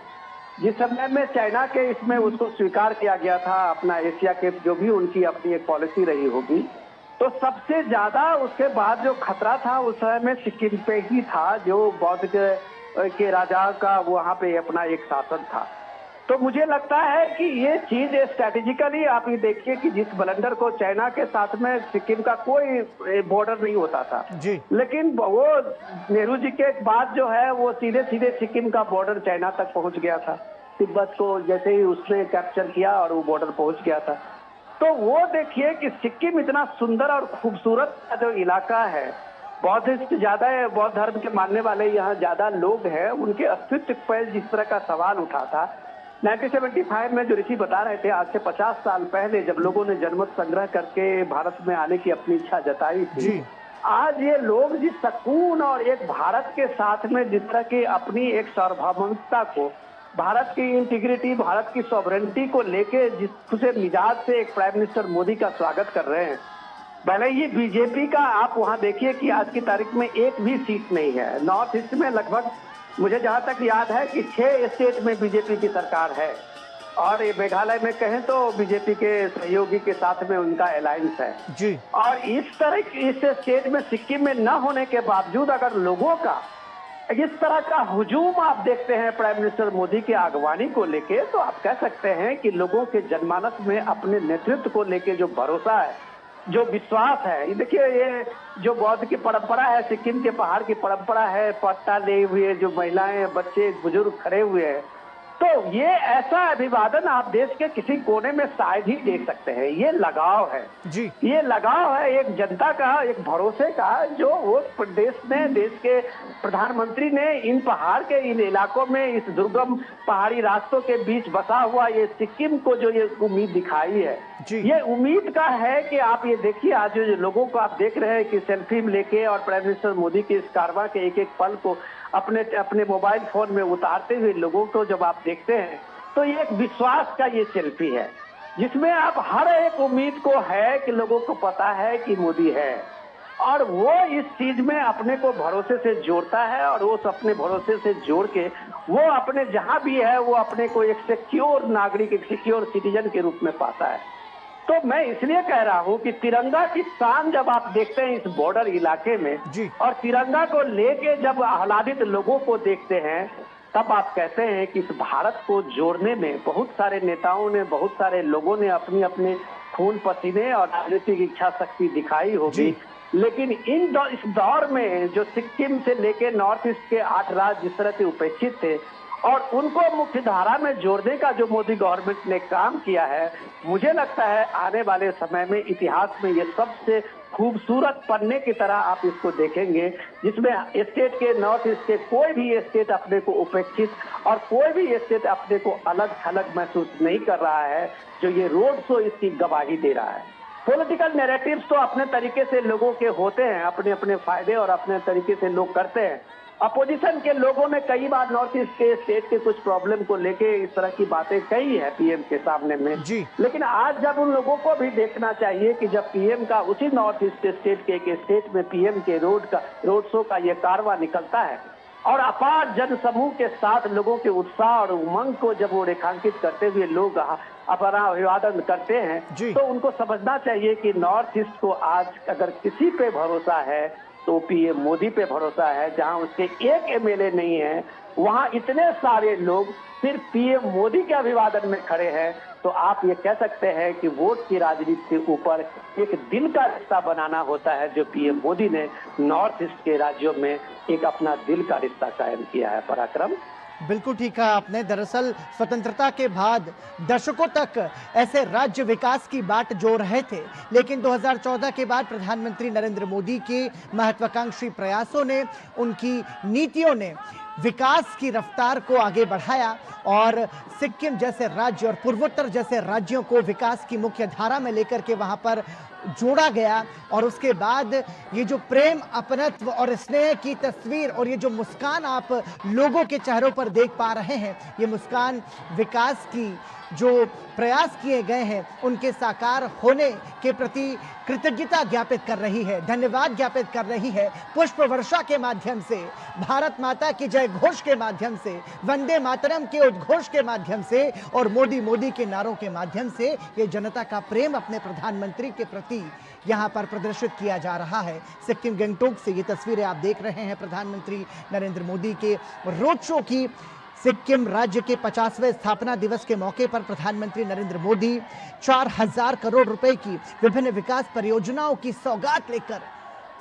जिस समय में चाइना के इसमें उसको स्वीकार किया गया था, अपना एशिया के जो भी उनकी अपनी एक पॉलिसी रही होगी, तो सबसे ज्यादा उसके बाद जो खतरा था उस समय में सिक्किम पे ही था, जो बौद्ध के राजा का वहां पे अपना एक शासन था। तो मुझे लगता है कि ये चीज स्ट्रैटेजिकली आप ये देखिए कि जिस ब्लंडर को चाइना के साथ में सिक्किम का कोई बॉर्डर नहीं होता था जी, लेकिन वो नेहरू जी के बाद जो है वो सीधे सीधे सिक्किम का बॉर्डर चाइना तक पहुंच गया था। तिब्बत को जैसे ही उसने कैप्चर किया और वो बॉर्डर पहुंच गया था। तो वो देखिए कि सिक्किम इतना सुंदर और खूबसूरत जो इलाका है, बौद्धिस्ट ज्यादा है, बौद्ध धर्म के मानने वाले यहाँ ज्यादा लोग हैं, उनके अस्तित्व पर जिस तरह का सवाल उठा था 1975 में, जो ऋषि बता रहे थे, आज से 50 साल पहले जब लोगों ने जनमत संग्रह करके भारत में आने की अपनी इच्छा जताई थी, आज ये लोग जिस सकून और एक भारत के साथ में जिस तरह की अपनी एक सार्वभौमिकता को, भारत की इंटीग्रिटी, भारत की सॉवरेनिटी को लेके जिस खुशे मिजाज से एक प्राइम मिनिस्टर मोदी का स्वागत कर रहे हैं, भले ही बीजेपी का आप वहां देखिए कि आज की तारीख में एक भी सीट नहीं है। नॉर्थ ईस्ट में लगभग मुझे जहां तक याद है कि 6 स्टेट में बीजेपी की सरकार है, और ये मेघालय में कहें तो बीजेपी के सहयोगी के साथ में उनका अलायंस है जी। और इस तरह इस स्टेट में सिक्किम में न होने के बावजूद अगर लोगों का इस तरह का हुजूम आप देखते हैं प्राइम मिनिस्टर मोदी की अगवानी को लेके, तो आप कह सकते हैं कि लोगों के जनमानस में अपने नेतृत्व को लेके जो भरोसा है, जो विश्वास है, ये देखिए ये जो बौद्ध की परंपरा है, सिक्किम के पहाड़ की परंपरा है, पट्टा लिए हुए जो महिलाएं बच्चे बुजुर्ग खड़े हुए हैं, तो ये ऐसा अभिवादन आप देश के किसी कोने में शायद ही देख सकते हैं। ये लगाव है जी, ये लगाव है एक जनता का, एक भरोसे का, जो वो देश के प्रधानमंत्री ने इन पहाड़ के इन इलाकों में इस दुर्गम पहाड़ी रास्तों के बीच बसा हुआ ये सिक्किम को जो ये उम्मीद दिखाई है, ये उम्मीद का है कि आप ये देखिए आज जो लोगों को आप देख रहे हैं कि सेल्फी लेके और प्राइम मिनिस्टर मोदी के इस कारवां के एक एक पल को अपने मोबाइल फोन में उतारते हुए लोगों को जब आप देखते हैं, तो ये एक विश्वास का ये सेल्फी है जिसमें आप हर एक उम्मीद को है कि लोगों को पता है कि मोदी है, और वो इस चीज में अपने को भरोसे से जोड़ता है, और वो अपने भरोसे से जोड़ के वो अपने जहां भी है वो अपने को एक सिक्योर नागरिक, एक सिक्योर सिटीजन के रूप में पाता है। तो मैं इसलिए कह रहा हूं कि तिरंगा की शान जब आप देखते हैं इस बॉर्डर इलाके में और तिरंगा को लेके जब आह्लादित लोगों को देखते हैं, तब आप कहते हैं कि इस भारत को जोड़ने में बहुत सारे नेताओं ने, बहुत सारे लोगों ने अपनी अपने खून पसीने और राजनीतिक इच्छा शक्ति दिखाई होगी, लेकिन इस दौर में जो सिक्किम से लेके नॉर्थ ईस्ट के 8 राज्य जिस तरह से उपेक्षित थे और उनको मुख्य धारा में जोड़ने का जो मोदी गवर्नमेंट ने काम किया है, मुझे लगता है आने वाले समय में इतिहास में ये सबसे खूबसूरत पन्ने की तरह आप इसको देखेंगे, जिसमें स्टेट के नॉर्थ ईस्ट के कोई भी स्टेट अपने को उपेक्षित और कोई भी स्टेट अपने को अलग थलग महसूस नहीं कर रहा है। जो ये रोड शो इसकी गवाही दे रहा है। पॉलिटिकल नैरेटिव्स तो अपने तरीके से लोगों के होते हैं, अपने अपने फायदे और अपने तरीके से लोग करते हैं। अपोजिशन के लोगों ने कई बार नॉर्थ ईस्ट के स्टेट के कुछ प्रॉब्लम को लेके इस तरह की बातें कही है पीएम के सामने में, लेकिन आज जब उन लोगों को भी देखना चाहिए कि जब पीएम का उसी नॉर्थ ईस्ट स्टेट के एक स्टेट में पीएम के रोड शो का ये कारवां निकलता है और अपार जन समूह के साथ लोगों के उत्साह और उमंग को जब वो रेखांकित करते हुए लोग अपना अभिवादन करते हैं, तो उनको समझना चाहिए कि नॉर्थ ईस्ट को आज अगर किसी पे भरोसा है तो पीएम मोदी पे भरोसा है। जहां उसके एक एमएलए नहीं है, वहां इतने सारे लोग सिर्फ पीएम मोदी के अभिवादन में खड़े हैं, तो आप ये कह सकते हैं कि वोट की राजनीति के ऊपर एक दिल का रिश्ता बनाना होता है, जो पीएम मोदी ने नॉर्थ ईस्ट के राज्यों में एक अपना दिल का रिश्ता कायम किया है। पराक्रम, बिल्कुल ठीक कहा आपने। दरअसल स्वतंत्रता के बाद दशकों तक ऐसे राज्य विकास की बाट जोड़ रहे थे, लेकिन 2014 के बाद प्रधानमंत्री नरेंद्र मोदी के महत्वाकांक्षी प्रयासों ने, उनकी नीतियों ने विकास की रफ्तार को आगे बढ़ाया और सिक्किम जैसे राज्य और पूर्वोत्तर जैसे राज्यों को विकास की मुख्य धारा में लेकर के वहां पर जोड़ा गया। और उसके बाद ये जो प्रेम, अपनत्व और स्नेह की तस्वीर और ये जो मुस्कान आप लोगों के चेहरों पर देख पा रहे हैं, ये मुस्कान विकास की जो प्रयास किए गए हैं उनके साकार होने के प्रति कृतज्ञता ज्ञापित कर रही है, धन्यवाद ज्ञापित कर रही है। पुष्प वर्षा के माध्यम से, भारत माता की जय घोष के माध्यम से, वंदे मातरम के उद्घोष के माध्यम से और मोदी मोदी के नारों के माध्यम से ये जनता का प्रेम अपने प्रधानमंत्री के प्रति यहाँ पर प्रदर्शित किया जा रहा है। सिक्किम गंगटोक से ये तस्वीरें आप देख रहे हैं प्रधानमंत्री नरेंद्र मोदी के रोड शो की। सिक्किम राज्य के 50वें स्थापना दिवस के मौके पर प्रधानमंत्री नरेंद्र मोदी 4000 करोड़ रुपए की विभिन्न विकास परियोजनाओं की सौगात लेकर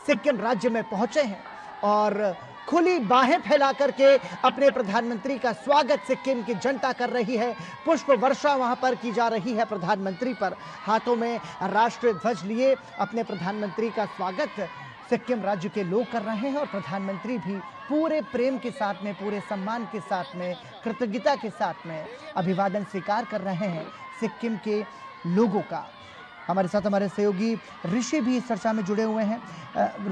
सिक्किम राज्य में पहुंचे हैं और खुली बाहें फैलाकर के अपने प्रधानमंत्री का स्वागत सिक्किम की जनता कर रही है। पुष्प वर्षा वहां पर की जा रही है प्रधानमंत्री पर, हाथों में राष्ट्रीय ध्वज लिए अपने प्रधानमंत्री का स्वागत सिक्किम राज्य के लोग कर रहे हैं और प्रधानमंत्री भी पूरे प्रेम के साथ में, पूरे सम्मान के साथ में, कृतज्ञता के साथ में अभिवादन स्वीकार कर रहे हैं सिक्किम के लोगों का। हमारे साथ हमारे सहयोगी ऋषि भी इस चर्चा में जुड़े हुए हैं।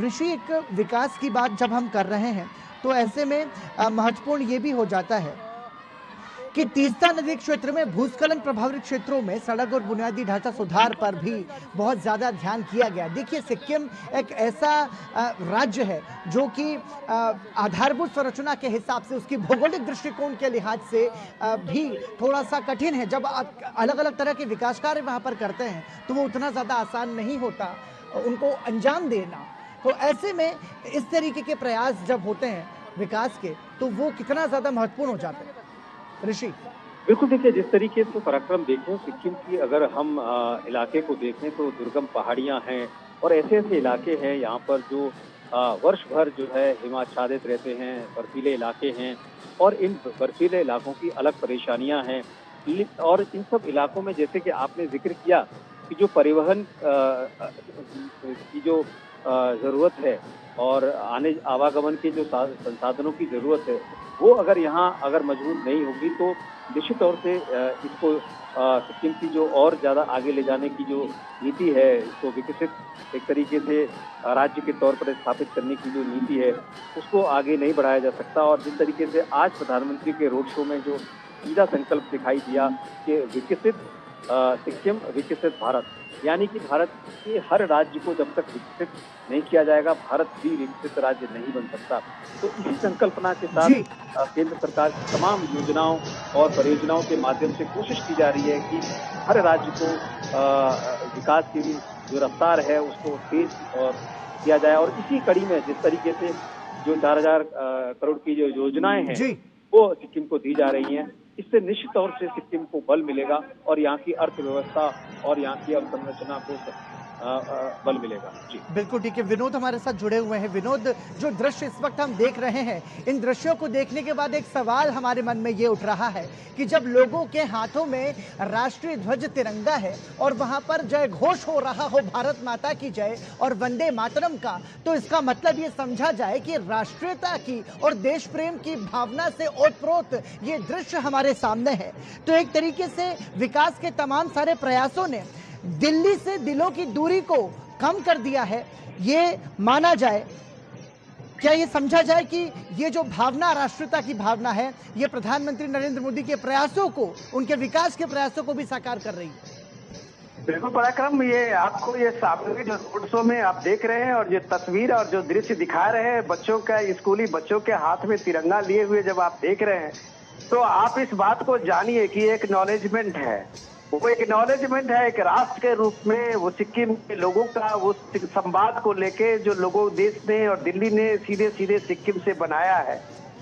ऋषि, एक विकास की बात जब हम कर रहे हैं तो ऐसे में महत्वपूर्ण ये भी हो जाता है कि तीस्ता नदी क्षेत्र में भूस्खलन प्रभावित क्षेत्रों में सड़क और बुनियादी ढांचा सुधार पर भी बहुत ज्यादा ध्यान किया गया। देखिए, सिक्किम एक ऐसा राज्य है जो कि आधारभूत संरचना के हिसाब से, उसकी भौगोलिक दृष्टिकोण के लिहाज से भी थोड़ा सा कठिन है। जब अलग अलग तरह के विकास कार्य वहां पर करते हैं तो वो उतना ज्यादा आसान नहीं होता उनको अंजाम देना। तो ऐसे में इस तरीके के प्रयास जब होते हैं विकास के, तो वो कितना ज्यादा महत्वपूर्ण हो जाते हैं। ऋषि, बिल्कुल, देखिए जिस तरीके से पराक्रम देखें सिक्किम की, अगर हम इलाके को देखें तो दुर्गम पहाड़ियां हैं और ऐसे ऐसे इलाके हैं यहाँ पर जो वर्ष भर जो है हिमाच्छादित रहते हैं, बर्फीले इलाके हैं और इन बर्फीले इलाकों की अलग परेशानियां हैं। और इन सब इलाकों में जैसे कि आपने जिक्र किया कि जो परिवहन की जो जरूरत है और आवागमन के जो संसाधनों की जरूरत है, वो अगर यहाँ अगर मजबूत नहीं होगी तो निश्चित तौर से इसको सिक्किम की जो और ज्यादा आगे ले जाने की जो नीति है, इसको विकसित एक तरीके से राज्य के तौर पर स्थापित करने की जो नीति है, उसको आगे नहीं बढ़ाया जा सकता। और जिस तरीके से आज प्रधानमंत्री के रोड शो में जो सीधा संकल्प दिखाई दिया कि विकसित सिक्किम विकसित भारत, यानी कि भारत के हर राज्य को जब तक विकसित नहीं किया जाएगा, भारत भी विकसित राज्य नहीं बन सकता। तो इसी संकल्पना के साथ केंद्र सरकार की तमाम योजनाओं और परियोजनाओं के माध्यम से कोशिश की जा रही है कि हर राज्य को विकास की जो रफ्तार है उसको तेज और किया जाए। और इसी कड़ी में जिस तरीके से जो 4000 करोड़ की जो योजनाएं हैं वो सिक्किम को दी जा रही हैं, इससे निश्चित तौर से सिक्किम को बल मिलेगा और यहाँ की अर्थव्यवस्था और यहाँ की अवसंरचना को बल मिलेगा। जी बिल्कुल ठीक है। विनोद हमारे साथ जुड़े हुए हैं। विनोद, जो दृश्य इस वक्त हम देख रहे हैं, इन दृश्यों को देखने के बाद एक सवाल हमारे मन में ये उठ रहा है कि जब लोगों के हाथों में राष्ट्रीय ध्वज तिरंगा है और वहां पर जय घोष हो रहा हो भारत माता की जय और वंदे मातरम का, तो इसका मतलब ये समझा जाए कि राष्ट्रीयता की और देश प्रेम की भावना से ओतप्रोत ये दृश्य हमारे सामने है। तो एक तरीके से विकास के तमाम सारे प्रयासों ने दिल्ली से दिलों की दूरी को कम कर दिया है, ये माना जाए। क्या ये समझा जाए कि ये जो भावना राष्ट्रीयता की भावना है, ये प्रधानमंत्री नरेंद्र मोदी के प्रयासों को, उनके विकास के प्रयासों को भी साकार कर रही है? बिल्कुल पराक्रम, ये आपको ये सामने जो रोड शो में आप देख रहे हैं और ये तस्वीर और जो दृश्य दिखा रहे हैं बच्चों का, स्कूली बच्चों के हाथ में तिरंगा लिए हुए जब आप देख रहे हैं, तो आप इस बात को जानिए कि एक एक्नॉलेजमेंट है। वो एक एक्नॉलेजमेंट है एक राष्ट्र के रूप में। वो सिक्किम के लोगों का वो संवाद को लेके जो लोगों देश ने और दिल्ली ने सीधे सीधे सिक्किम से बनाया है,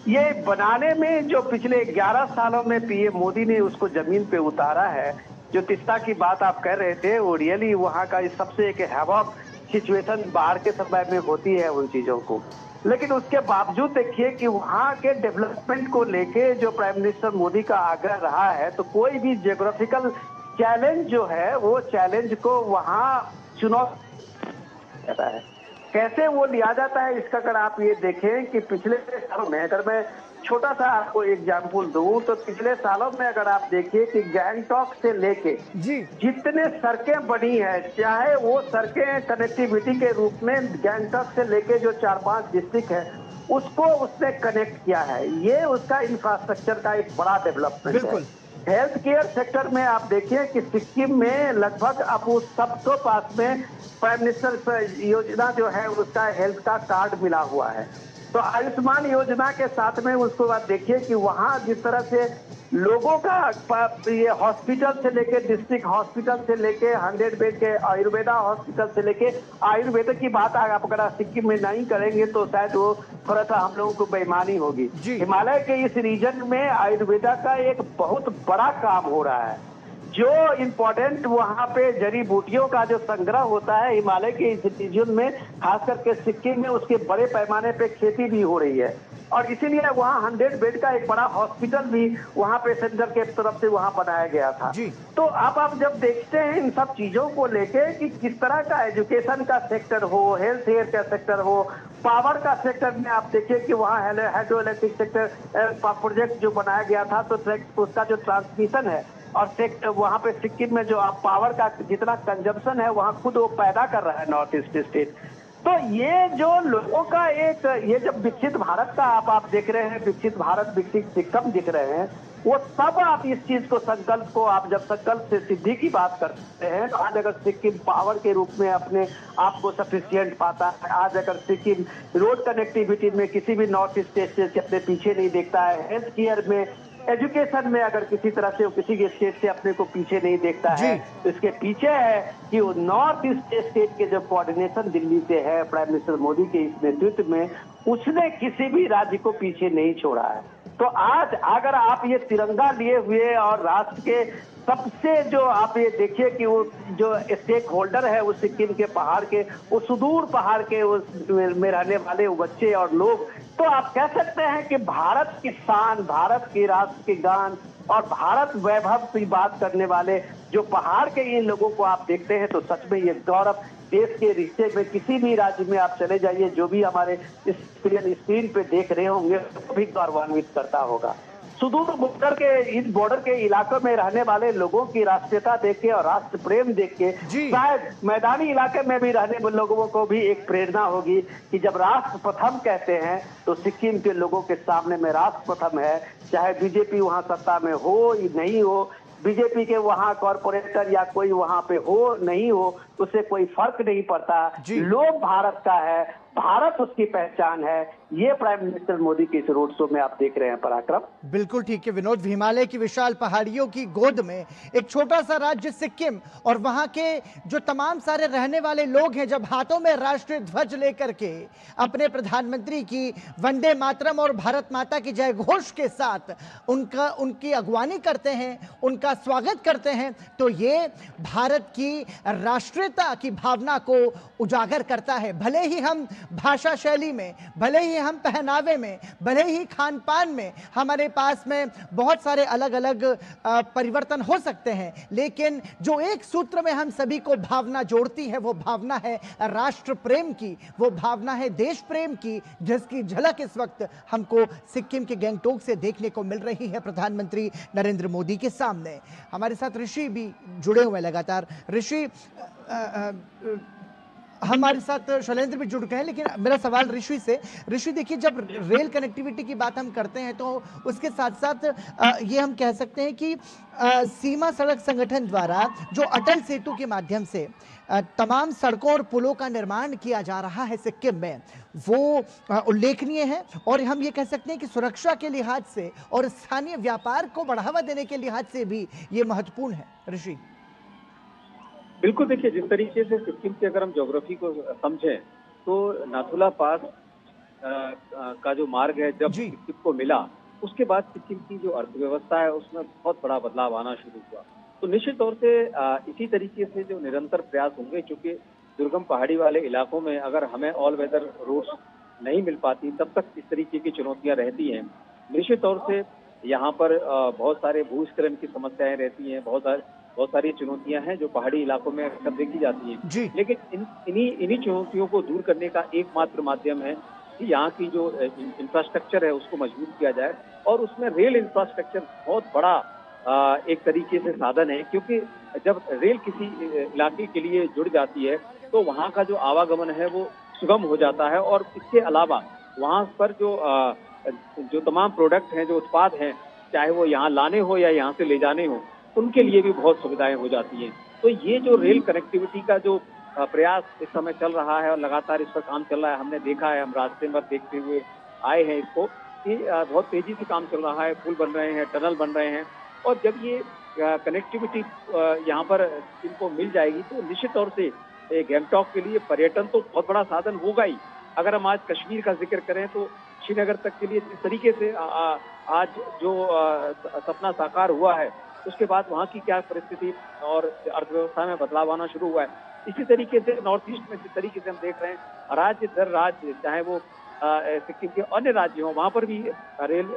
ये बनाने में जो पिछले 11 सालों में पीएम मोदी ने उसको जमीन पे उतारा है। जो तीस्ता की बात आप कर रहे थे, वो रियली वहाँ का सबसे एक हैवॉक सिचुएशन बाढ़ के समय में होती है उन चीजों को। लेकिन उसके बावजूद देखिए कि वहाँ के डेवलपमेंट को लेके जो प्राइम मिनिस्टर मोदी का आग्रह रहा है, तो कोई भी जियोग्राफिकल चैलेंज जो है वो चैलेंज को वहाँ चुनौती जाता है। कैसे वो लिया जाता है, इसका अगर आप ये देखें कि पिछले सालों में, अगर मैं छोटा सा आपको एग्जाम्पल दूं, तो पिछले सालों में अगर आप देखिए कि गैंगटॉक से लेके जितने सड़कें बनी है, चाहे वो सड़कें कनेक्टिविटी के रूप में गैंगटॉक से लेके जो 4-5 डिस्ट्रिक्ट है उसको उसने कनेक्ट किया है। ये उसका इंफ्रास्ट्रक्चर का एक बड़ा डेवलपमेंट है। हेल्थ केयर सेक्टर में आप देखिए कि सिक्किम में लगभग अब उस सबको पास में प्राइम मिनिस्टर योजना जो है उसका हेल्थ का कार्ड मिला हुआ है। तो आयुष्मान योजना के साथ में उसको बाद देखिए कि वहाँ जिस तरह से लोगों का ये हॉस्पिटल से लेके डिस्ट्रिक्ट हॉस्पिटल से लेके 100 बेड के आयुर्वेदा हॉस्पिटल से लेके आयुर्वेद की बात आप अगर सिक्किम में नहीं करेंगे तो शायद वो थोड़ा सा हम लोगों को बेईमानी होगी। हिमालय के इस रीजन में आयुर्वेदा का एक बहुत बड़ा काम हो रहा है। जो इम्पोर्टेंट वहाँ पे जड़ी बूटियों का जो संग्रह होता है हिमालय के इस रीजन में, खास करके सिक्किम में, उसके बड़े पैमाने पे खेती भी हो रही है। और इसीलिए वहाँ 100 बेड का एक बड़ा हॉस्पिटल भी वहाँ पे सेंटर के तरफ से वहाँ बनाया गया था। तो आप जब देखते हैं इन सब चीजों को लेके कि किस तरह का एजुकेशन का सेक्टर हो, हेल्थ केयर का सेक्टर हो, पावर का सेक्टर में आप देखिए कि वहाँ हाइड्रो इलेक्ट्रिक सेक्टर प्रोजेक्ट जो बनाया गया था, तो उसका जो ट्रांसमिशन है और वहाँ पे सिक्किम में जो आप पावर का जितना कंजम्पशन है वहाँ खुद वो पैदा कर रहा है नॉर्थ ईस्ट स्टेट। तो ये जो लोगों का एक ये जब विकसित भारत का आप देख रहे हैं, विकसित भारत विकसित सिक्किम दिख रहे हैं, वो सब आप इस चीज को, संकल्प को, आप जब संकल्प से सिद्धि की बात करते हैं तो आज अगर सिक्किम पावर के रूप में अपने आप को सफिशियंट पाता है, आज अगर सिक्किम रोड कनेक्टिविटी में किसी भी नॉर्थ ईस्ट स्टेट से अपने पीछे नहीं देखता है, हेल्थ केयर में, एजुकेशन में अगर किसी तरह से किसी के स्टेट से अपने को पीछे नहीं देखता है, तो इसके पीछे है कि वो नॉर्थ ईस्ट स्टेट के जो कोऑर्डिनेशन दिल्ली से है प्राइम मिनिस्टर मोदी के इस नेतृत्व में, उसने किसी भी राज्य को पीछे नहीं छोड़ा है। तो आज अगर आप ये तिरंगा लिए हुए और राष्ट्र के सबसे जो आप ये देखिए कि वो जो स्टेक होल्डर है वो सिक्किम के पहाड़ के, वो सुदूर पहाड़ के उस में रहने वाले वो बच्चे और लोग, तो आप कह सकते हैं कि भारत की शान, भारत की राष्ट्र की गान और भारत वैभव की बात करने वाले जो पहाड़ के इन लोगों को आप देखते हैं तो सच में ये गौरव देश के रिश्ते में किसी भी राज्य में आप चले जाइए, जो भी हमारे इस स्क्रीन पे देख रहे होंगे वो भी गौरवान्वित करता होगा। सुदूर बॉर्डर के, इस बॉर्डर के इलाकों में रहने वाले लोगों की राष्ट्रीयता देख के और राष्ट्र प्रेम देख के शायद मैदानी इलाके में भी रहने वाले लोगों को भी एक प्रेरणा होगी कि जब राष्ट्र प्रथम कहते हैं तो सिक्किम के लोगों के सामने में राष्ट्र प्रथम है, चाहे बीजेपी वहां सत्ता में हो या नहीं हो, बीजेपी के वहां कॉर्पोरेटर या कोई वहां पे हो नहीं हो, उससे कोई फर्क नहीं पड़ता। लोग भारत का है, भारत उसकी पहचान है। ये प्राइम मिनिस्टर मोदी के इस रोड शो में आप देख रहे हैं पराक्रम। बिल्कुल ठीक है विनोद, हिमालय की विशाल पहाड़ियों की गोद में एक छोटा सा राज्य सिक्किम और वहां के जो तमाम सारे रहने वाले लोग हैं, जब हाथों में राष्ट्रीय ध्वज लेकर के अपने प्रधानमंत्री की वंदे मातरम और भारत माता की जय घोष के साथ उनकी अगवानी करते हैं, उनका स्वागत करते हैं, तो ये भारत की राष्ट्रीयता की भावना को उजागर करता है। भले ही हम भाषा शैली में, भले ही हम पहनावे में, भले ही खान पान में हमारे पास में बहुत सारे अलग अलग परिवर्तन हो सकते हैं, लेकिन जो एक सूत्र में हम सभी को भावना जोड़ती है वो भावना है राष्ट्र प्रेम की, वो भावना है देश प्रेम की, जिसकी झलक इस वक्त हमको सिक्किम के गंगटोक से देखने को मिल रही है प्रधानमंत्री नरेंद्र मोदी के सामने। हमारे साथ ऋषि भी जुड़े हुए लगातार। ऋषि, हमारे साथ शैलेंद्र भी जुड़ गए हैं, लेकिन मेरा सवाल ऋषि से, ऋषि देखिए जब रेल कनेक्टिविटी की बात हम करते हैं तो उसके साथ साथ ये हम कह सकते हैं कि सीमा सड़क संगठन द्वारा जो अटल सेतु के माध्यम से तमाम सड़कों और पुलों का निर्माण किया जा रहा है सिक्किम में, वो उल्लेखनीय है और हम ये कह सकते हैं कि सुरक्षा के लिहाज से और स्थानीय व्यापार को बढ़ावा देने के लिहाज से भी ये महत्वपूर्ण है। ऋषि बिल्कुल, देखिए जिस तरीके से सिक्किम की अगर हम ज्योग्राफी को समझें तो नाथुला पास का जो मार्ग है जब सिक्किम को मिला उसके बाद सिक्किम की जो अर्थव्यवस्था है उसमें बहुत बड़ा बदलाव आना शुरू हुआ। तो निश्चित तौर से इसी तरीके से जो निरंतर प्रयास होंगे, क्योंकि दुर्गम पहाड़ी वाले इलाकों में अगर हमें ऑल वेदर रोड्स नहीं मिल पाती तब तक इस तरीके की चुनौतियां रहती हैं। निश्चित तौर से यहाँ पर बहुत सारे भूस्खलन की समस्याएं रहती हैं, बहुत सारी चुनौतियां हैं जो पहाड़ी इलाकों में अक्सर देखी जाती हैं। लेकिन इन्हीं चुनौतियों को दूर करने का एकमात्र माध्यम है कि यहाँ की जो इंफ्रास्ट्रक्चर है उसको मजबूत किया जाए, और उसमें रेल इंफ्रास्ट्रक्चर बहुत बड़ा एक तरीके से साधन है, क्योंकि जब रेल किसी इलाके के लिए जुड़ जाती है तो वहाँ का जो आवागमन है वो सुगम हो जाता है, और इसके अलावा वहाँ पर जो तमाम प्रोडक्ट हैं, जो उत्पाद हैं, चाहे वो यहाँ लाने हो या यहाँ से ले जाने हो, उनके लिए भी बहुत सुविधाएं हो जाती हैं। तो ये जो रेल कनेक्टिविटी का जो प्रयास इस समय चल रहा है और लगातार इस पर काम चल रहा है, हमने देखा है, हम रास्ते में देखते हुए आए हैं इसको कि बहुत तेजी से काम चल रहा है, पुल बन रहे हैं, टनल बन रहे हैं, और जब ये कनेक्टिविटी यहाँ पर इनको मिल जाएगी तो निश्चित तौर से गंगटोक के लिए पर्यटन तो बहुत बड़ा साधन होगा ही। अगर हम आज कश्मीर का जिक्र करें तो श्रीनगर तक के लिए इस तरीके से आज जो सपना साकार हुआ है, उसके बाद वहाँ की क्या परिस्थिति और अर्थव्यवस्था में बदलाव आना शुरू हुआ है। इसी तरीके से नॉर्थ ईस्ट में जिस तरीके से हम देख रहे हैं, राज्य दर राज्य, चाहे वो सिक्किम के अन्य राज्य हों, वहाँ पर भी रेल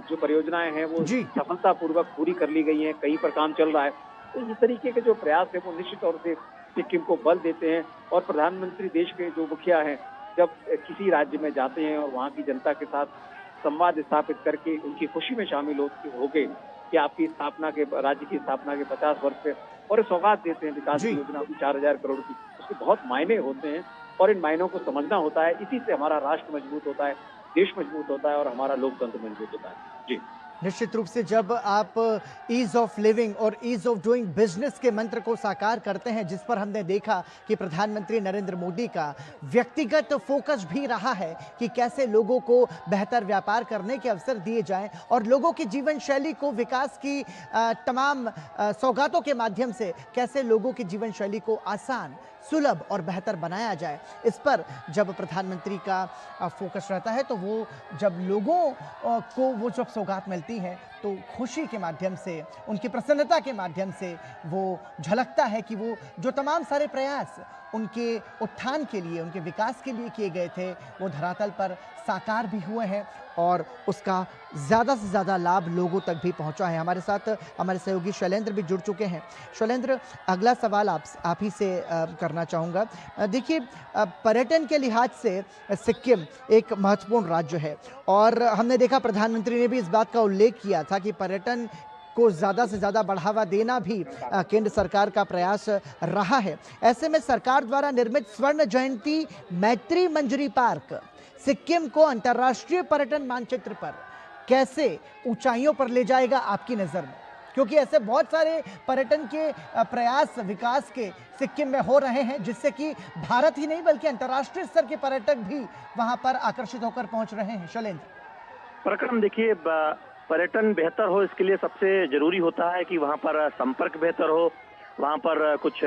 जो परियोजनाएं हैं वो सफलतापूर्वक पूरी कर ली गई हैं, कहीं पर काम चल रहा है। तो इस तरीके के जो प्रयास है वो निश्चित तौर से सिक्किम को बल देते हैं। और प्रधानमंत्री देश के जो मुखिया हैं, जब किसी राज्य में जाते हैं और वहाँ की जनता के साथ संवाद स्थापित करके उनकी खुशी में शामिल होके कि आपकी स्थापना के, राज्य की स्थापना के 50 वर्ष पे और सौगात देते हैं विकास की योजना की 4000 करोड़ की, उसके बहुत मायने होते हैं और इन मायनों को समझना होता है। इसी से हमारा राष्ट्र मजबूत होता है, देश मजबूत होता है और हमारा लोकतंत्र मजबूत होता है। जी निश्चित रूप से जब आप ईज ऑफ लिविंग और ईज ऑफ डूइंग बिजनेस के मंत्र को साकार करते हैं, जिस पर हमने देखा कि प्रधानमंत्री नरेंद्र मोदी का व्यक्तिगत फोकस भी रहा है कि कैसे लोगों को बेहतर व्यापार करने के अवसर दिए जाएं और लोगों की जीवन शैली को विकास की तमाम सौगातों के माध्यम से कैसे लोगों की जीवन शैली को आसान, सुलभ और बेहतर बनाया जाए, इस पर जब प्रधानमंत्री का फोकस रहता है तो वो जब लोगों को वो जब सौगात मिलती है तो खुशी के माध्यम से, उनकी प्रसन्नता के माध्यम से वो झलकता है कि वो जो तमाम सारे प्रयास उनके उत्थान के लिए, उनके विकास के लिए किए गए थे, वो धरातल पर साकार भी हुए हैं और उसका ज़्यादा से ज़्यादा लाभ लोगों तक भी पहुंचा है। हमारे साथ हमारे सहयोगी शैलेंद्र भी जुड़ चुके हैं। शैलेंद्र, अगला सवाल आप ही से करना चाहूँगा। देखिए, पर्यटन के लिहाज से सिक्किम एक महत्वपूर्ण राज्य है और हमने देखा प्रधानमंत्री ने भी इस बात का उल्लेख किया था कि पर्यटन को ज़्यादा से ज़्यादा बढ़ावा देना भी केंद्र सरकार का प्रयास रहा है। ऐसे में सरकार द्वारा निर्मित स्वर्ण जयंती मैत्री मंजरी पार्क सिक्किम को अंतर्राष्ट्रीय पर्यटन मानचित्र पर कैसे ऊंचाइयों पर ले जाएगा आपकी नज़र में? क्योंकि ऐसे बहुत सारे पर्यटन के प्रयास विकास के सिक्किम में हो रहे हैं, जिससे कि भारत ही नहीं बल्कि अंतर्राष्ट्रीय स्तर के पर्यटक भी वहां पर आकर्षित होकर पहुंच रहे हैं। शैलेंद्र, प्रक्रम देखिए, पर्यटन बेहतर हो इसके लिए सबसे जरूरी होता है कि वहां पर संपर्क बेहतर हो, वहां पर कुछ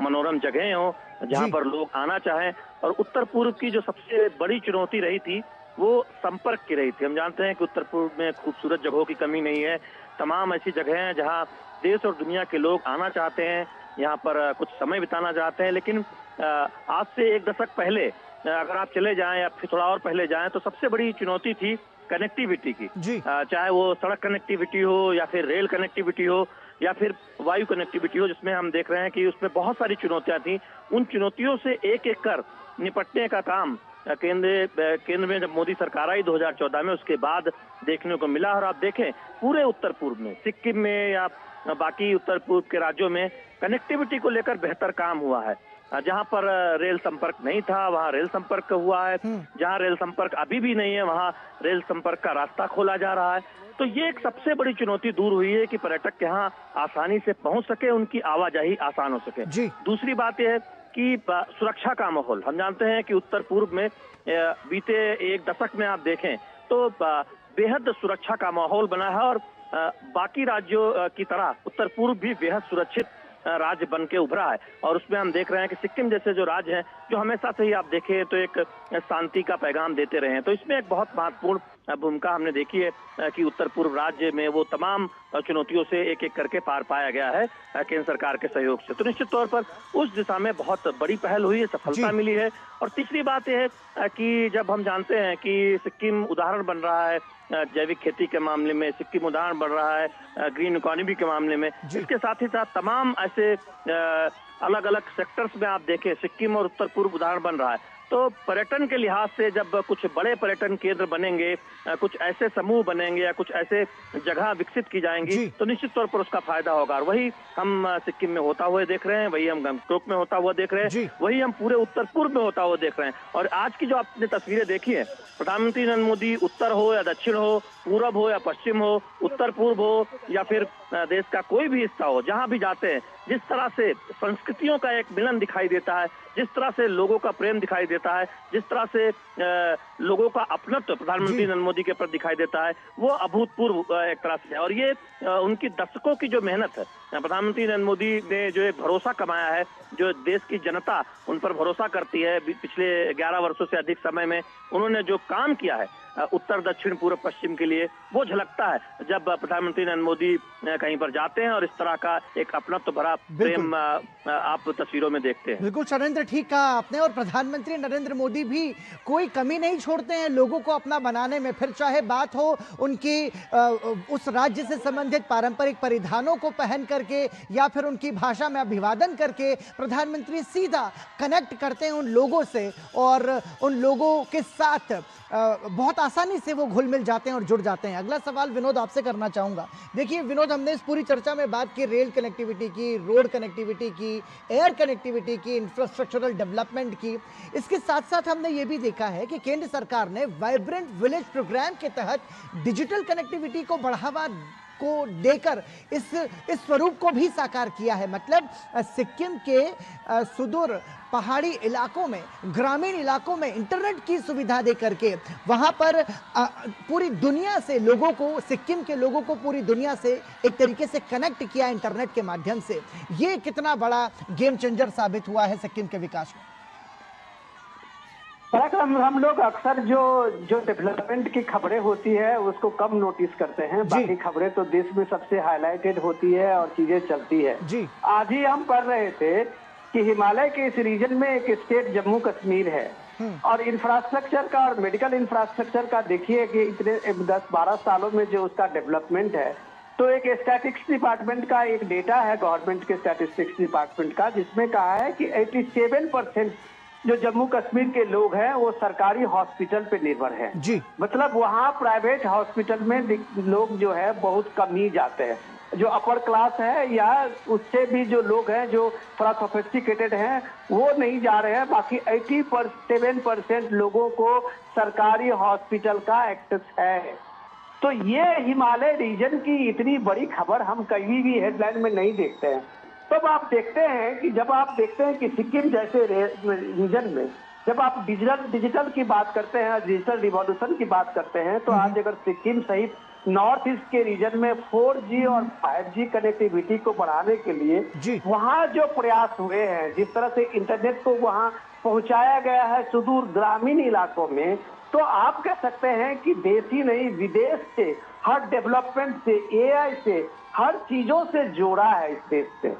मनोरम जगहें हो जहां पर लोग आना चाहें। और उत्तर पूर्व की जो सबसे बड़ी चुनौती रही थी वो संपर्क की रही थी। हम जानते हैं कि उत्तर पूर्व में खूबसूरत जगहों की कमी नहीं है, तमाम ऐसी जगह हैं जहां देश और दुनिया के लोग आना चाहते हैं, यहाँ पर कुछ समय बिताना चाहते हैं। लेकिन आज से एक दशक पहले अगर आप चले जाएं या फिर थोड़ा और पहले जाएं तो सबसे बड़ी चुनौती थी कनेक्टिविटी की, चाहे वो सड़क कनेक्टिविटी हो या फिर रेल कनेक्टिविटी हो या फिर वायु कनेक्टिविटी हो, जिसमें हम देख रहे हैं कि उसमें बहुत सारी चुनौतियां थी। उन चुनौतियों से एक एक कर निपटने का काम केंद्र में जब मोदी सरकार आई 2014 में, उसके बाद देखने को मिला। और आप देखें पूरे उत्तर पूर्व में, सिक्किम में या बाकी उत्तर पूर्व के राज्यों में कनेक्टिविटी को लेकर बेहतर काम हुआ है। जहां पर रेल संपर्क नहीं था वहां रेल संपर्क हुआ है, जहां रेल संपर्क अभी भी नहीं है वहां रेल संपर्क का रास्ता खोला जा रहा है। तो ये एक सबसे बड़ी चुनौती दूर हुई है कि पर्यटक यहाँ आसानी से पहुंच सके, उनकी आवाजाही आसान हो सके। दूसरी बात यह है कि सुरक्षा का माहौल, हम जानते हैं कि उत्तर पूर्व में बीते एक दशक में आप देखें तो बेहद सुरक्षा का माहौल बना है और बाकी राज्यों की तरह उत्तर पूर्व भी बेहद सुरक्षित राज्य बन के उभरा है। और उसमें हम देख रहे हैं कि सिक्किम जैसे जो राज्य हैं जो हमेशा से ही आप देखें तो एक शांति का पैगाम देते रहे हैं, तो इसमें एक बहुत महत्वपूर्ण भूमिका हमने देखी है कि उत्तर पूर्व राज्य में वो तमाम चुनौतियों से एक एक करके पार पाया गया है केंद्र सरकार के सहयोग से। तो निश्चित तौर पर उस दिशा में बहुत बड़ी पहल हुई है, सफलता मिली है। और तीसरी बात यह है कि जब हम जानते हैं कि सिक्किम उदाहरण बन रहा है जैविक खेती के मामले में, सिक्किम उदाहरण बढ़ रहा है ग्रीन इकोनॉमी के मामले में, इसके साथ ही साथ तमाम ऐसे अलग अलग सेक्टर्स में आप देखें सिक्किम और उत्तर पूर्व उदाहरण बन रहा है। तो पर्यटन के लिहाज से जब कुछ बड़े पर्यटन केंद्र बनेंगे, कुछ ऐसे समूह बनेंगे या कुछ ऐसे जगह विकसित की जाएंगी तो निश्चित तौर पर उसका फायदा होगा। और वही हम सिक्किम में होता हुआ देख रहे हैं, वही हम गंगटोक में होता हुआ देख रहे हैं, वही हम पूरे उत्तर पूर्व में होता हुआ देख रहे हैं। और आज की जो आपने तस्वीरें देखी है, प्रधानमंत्री नरेंद्र मोदी उत्तर हो या दक्षिण हो, पूरब हो या पश्चिम हो, उत्तर पूर्व हो या फिर देश का कोई भी हिस्सा हो, जहां भी जाते हैं जिस तरह से संस्कृतियों का एक मिलन दिखाई देता है, जिस तरह से लोगों का प्रेम दिखाई देता है, जिस तरह से लोगों का अपनत्व प्रधानमंत्री नरेंद्र मोदी के प्रति दिखाई देता है, वो अभूतपूर्व एक तरह से है। और ये उनकी दशकों की जो मेहनत है, प्रधानमंत्री नरेंद्र मोदी ने जो एक भरोसा कमाया है, जो देश की जनता उन पर भरोसा करती है, पिछले 11 वर्षों से अधिक समय में उन्होंने जो काम किया है उत्तर दक्षिण पूर्व पश्चिम के लिए, वो झलकता है जब प्रधानमंत्री नरेंद्र मोदी कहीं पर जाते हैं और इस तरह का एक अपनत्व भरा प्रेम आप तस्वीरों में देखते हैं। बिल्कुल शैलेंद्र, ठीक कहा आपने। और प्रधानमंत्री नरेंद्र मोदी भी कोई कमी नहीं छोड़ते हैं लोगों को अपना बनाने में, फिर चाहे बात हो उनकी उस राज्य से संबंधित पारंपरिक परिधानों को पहन करके या फिर उनकी भाषा में अभिवादन करके, प्रधानमंत्री सीधा कनेक्ट करते हैं उन लोगों से और उन लोगों के साथ बहुत आसानी से वो घुल मिल जाते हैं और जुड़ जाते हैं। अगला सवाल विनोद आपसे करना चाहूंगा। देखिए विनोद, हमने इस पूरी चर्चा में बात की रेल कनेक्टिविटी की, रोड कनेक्टिविटी की, एयर कनेक्टिविटी की, इंफ्रास्ट्रक्चरल डेवलपमेंट की। इसके साथ साथ हमने ये भी देखा है कि केंद्र सरकार ने वाइब्रेंट विलेज प्रोग्राम के तहत डिजिटल कनेक्टिविटी को बढ़ावा को देकर इस स्वरूप को भी साकार किया है। मतलब सिक्किम के सुदूर पहाड़ी इलाकों में, ग्रामीण इलाकों में इंटरनेट की सुविधा दे करके वहां पर पूरी दुनिया से लोगों को, सिक्किम के लोगों को पूरी दुनिया से एक तरीके से कनेक्ट किया इंटरनेट के माध्यम से। ये कितना बड़ा गेम चेंजर साबित हुआ है सिक्किम के विकास में। पराक्रम, हम लोग अक्सर जो डेवलपमेंट की खबरें होती है उसको कम नोटिस करते हैं। बाकी खबरें तो देश में सबसे हाईलाइटेड होती है और चीजें चलती है जी। आज ही हम पढ़ रहे थे कि हिमालय के इस रीजन में एक स्टेट जम्मू कश्मीर है और इंफ्रास्ट्रक्चर का और मेडिकल इंफ्रास्ट्रक्चर का देखिए कि इतने 10-12 सालों में जो उसका डेवलपमेंट है। तो एक स्टैटिस्टिक्स डिपार्टमेंट का एक डेटा है, गवर्नमेंट के स्टैटिस्टिक्स डिपार्टमेंट का, जिसमें कहा है कि 87% जो जम्मू कश्मीर के लोग हैं वो सरकारी हॉस्पिटल पे निर्भर हैं जी। मतलब वहाँ प्राइवेट हॉस्पिटल में लोग जो है बहुत कम ही जाते हैं। जो अपर क्लास है या उससे भी जो लोग हैं जो थोड़ा सोफिस्टिकेटेड हैं वो नहीं जा रहे हैं। बाकी 87% लोगों को सरकारी हॉस्पिटल का एक्सेस है। तो ये हिमालय रीजन की इतनी बड़ी खबर हम कहीं भी हेडलाइन में नहीं देखते हैं। तब आप देखते हैं कि जब आप देखते हैं कि सिक्किम जैसे रीजन में जब आप डिजिटल की बात करते हैं, डिजिटल रिवॉल्यूशन की बात करते हैं, तो आज अगर सिक्किम सहित नॉर्थ ईस्ट के रीजन में 4G और 5G कनेक्टिविटी को बढ़ाने के लिए वहाँ जो प्रयास हुए हैं, जिस तरह से इंटरनेट को वहाँ पहुँचाया गया है सुदूर ग्रामीण इलाकों में, तो आप कह सकते हैं कि देश ही नहीं विदेश से हर डेवलपमेंट से, AI से, हर चीजों से जोड़ा है इस देश से।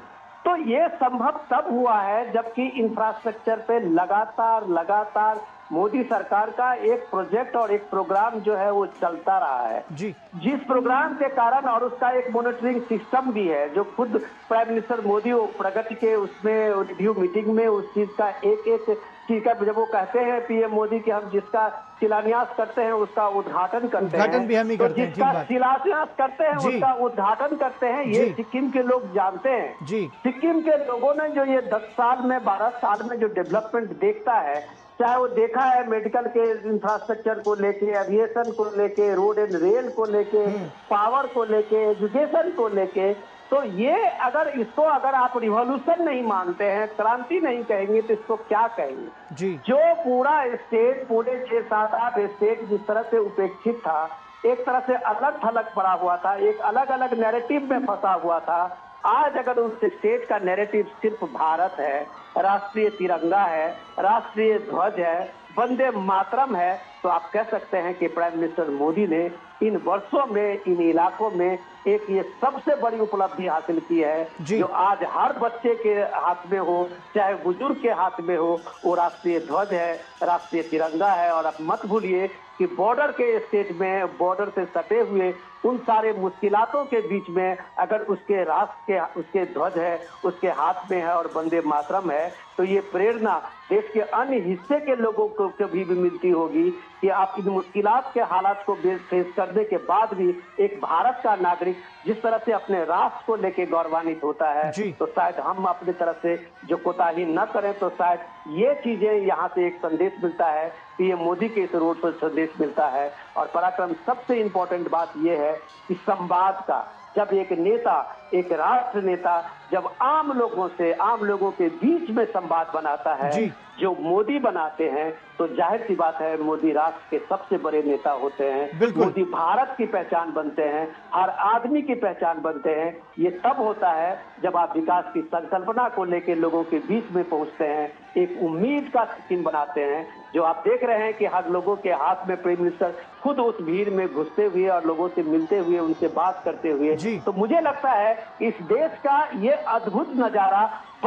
तो ये संभव तब हुआ है जबकि इंफ्रास्ट्रक्चर पे लगातार मोदी सरकार का एक प्रोजेक्ट और एक प्रोग्राम जो है वो चलता रहा है जी। जिस प्रोग्राम के कारण और उसका एक मॉनिटरिंग सिस्टम भी है जो खुद प्राइम मिनिस्टर मोदी प्रगति के उसमें रिव्यू मीटिंग में उस चीज का एक चीज का जब वो कहते हैं पीएम मोदी कि हम जिसका शिलान्यास करते हैं उसका उद्घाटन करते हैं, भी हम ही करते हैं, जिसका शिलान्यास करते हैं उसका उद्घाटन करते हैं। ये सिक्किम के लोग जानते हैं जी। सिक्किम के लोगों ने जो ये 10 साल में 12 साल में जो डेवलपमेंट देखता है, चाहे वो देखा है मेडिकल के इंफ्रास्ट्रक्चर को लेके, एविएशन को लेके, रोड एंड रेल को लेके, पावर को लेके, एजुकेशन को लेके, तो ये इसको अगर आप रिवॉल्यूशन नहीं मानते हैं, क्रांति नहीं कहेंगे, तो इसको क्या कहेंगे जी। जो पूरा स्टेट, पूरे 6-7-8 स्टेट जिस तरह से उपेक्षित था, एक तरह से अलग थलग पड़ा हुआ था, एक अलग अलग नैरेटिव में फंसा हुआ था, आज अगर उस स्टेट का नैरेटिव सिर्फ भारत है, राष्ट्रीय तिरंगा है, राष्ट्रीय ध्वज है, वंदे मातरम है, तो आप कह सकते हैं कि प्राइम मिनिस्टर मोदी ने इन वर्षों में इन इलाकों में एक ये सबसे बड़ी उपलब्धि हासिल की है जो आज हर बच्चे के हाथ में हो, चाहे बुजुर्ग के हाथ में हो, वो राष्ट्रीय ध्वज है, राष्ट्रीय तिरंगा है। और अब मत भूलिए कि बॉर्डर के स्टेट में, बॉर्डर से सटे हुए उन सारे मुश्किलातों के बीच में अगर उसके राष्ट्र के उसके ध्वज है, उसके हाथ में है और वंदे मातरम है, तो ये प्रेरणा देश के अन्य हिस्से के लोगों को कभी भी मिलती होगी कि आप इन मुश्किलात के हालात को फेस करने के बाद भी एक भारत का नागरिक जिस तरह से अपने राष्ट्र को लेके गौरवान्वित होता है, तो शायद हम अपनी तरफ से जो कोताही न करें, तो शायद ये चीजें यहाँ से एक संदेश मिलता है, पीएम मोदी के इस रोड पर संदेश मिलता है। और पराक्रम, सबसे इम्पोर्टेंट बात यह है कि संवाद का, जब एक नेता, एक राष्ट्र नेता जब आम लोगों से, आम लोगों के बीच में संवाद बनाता है जो मोदी बनाते हैं, तो जाहिर सी बात है मोदी राष्ट्र के सबसे बड़े नेता होते हैं, मोदी भारत की पहचान बनते हैं, हर आदमी की पहचान बनते हैं। ये तब होता है जब आप विकास की संकल्पना को लेकर लोगों के बीच में पहुंचते हैं, एक उम्मीद का सिक्किम बनाते हैं, जो आप देख रहे हैं कि हर लोगों के हाथ में प्राइम मिनिस्टर खुद उस भीड़ में घुसते हुए और लोगों से मिलते हुए, उनसे बात करते हुए। तो मुझे लगता है इस देश का ये अद्भुत नजारा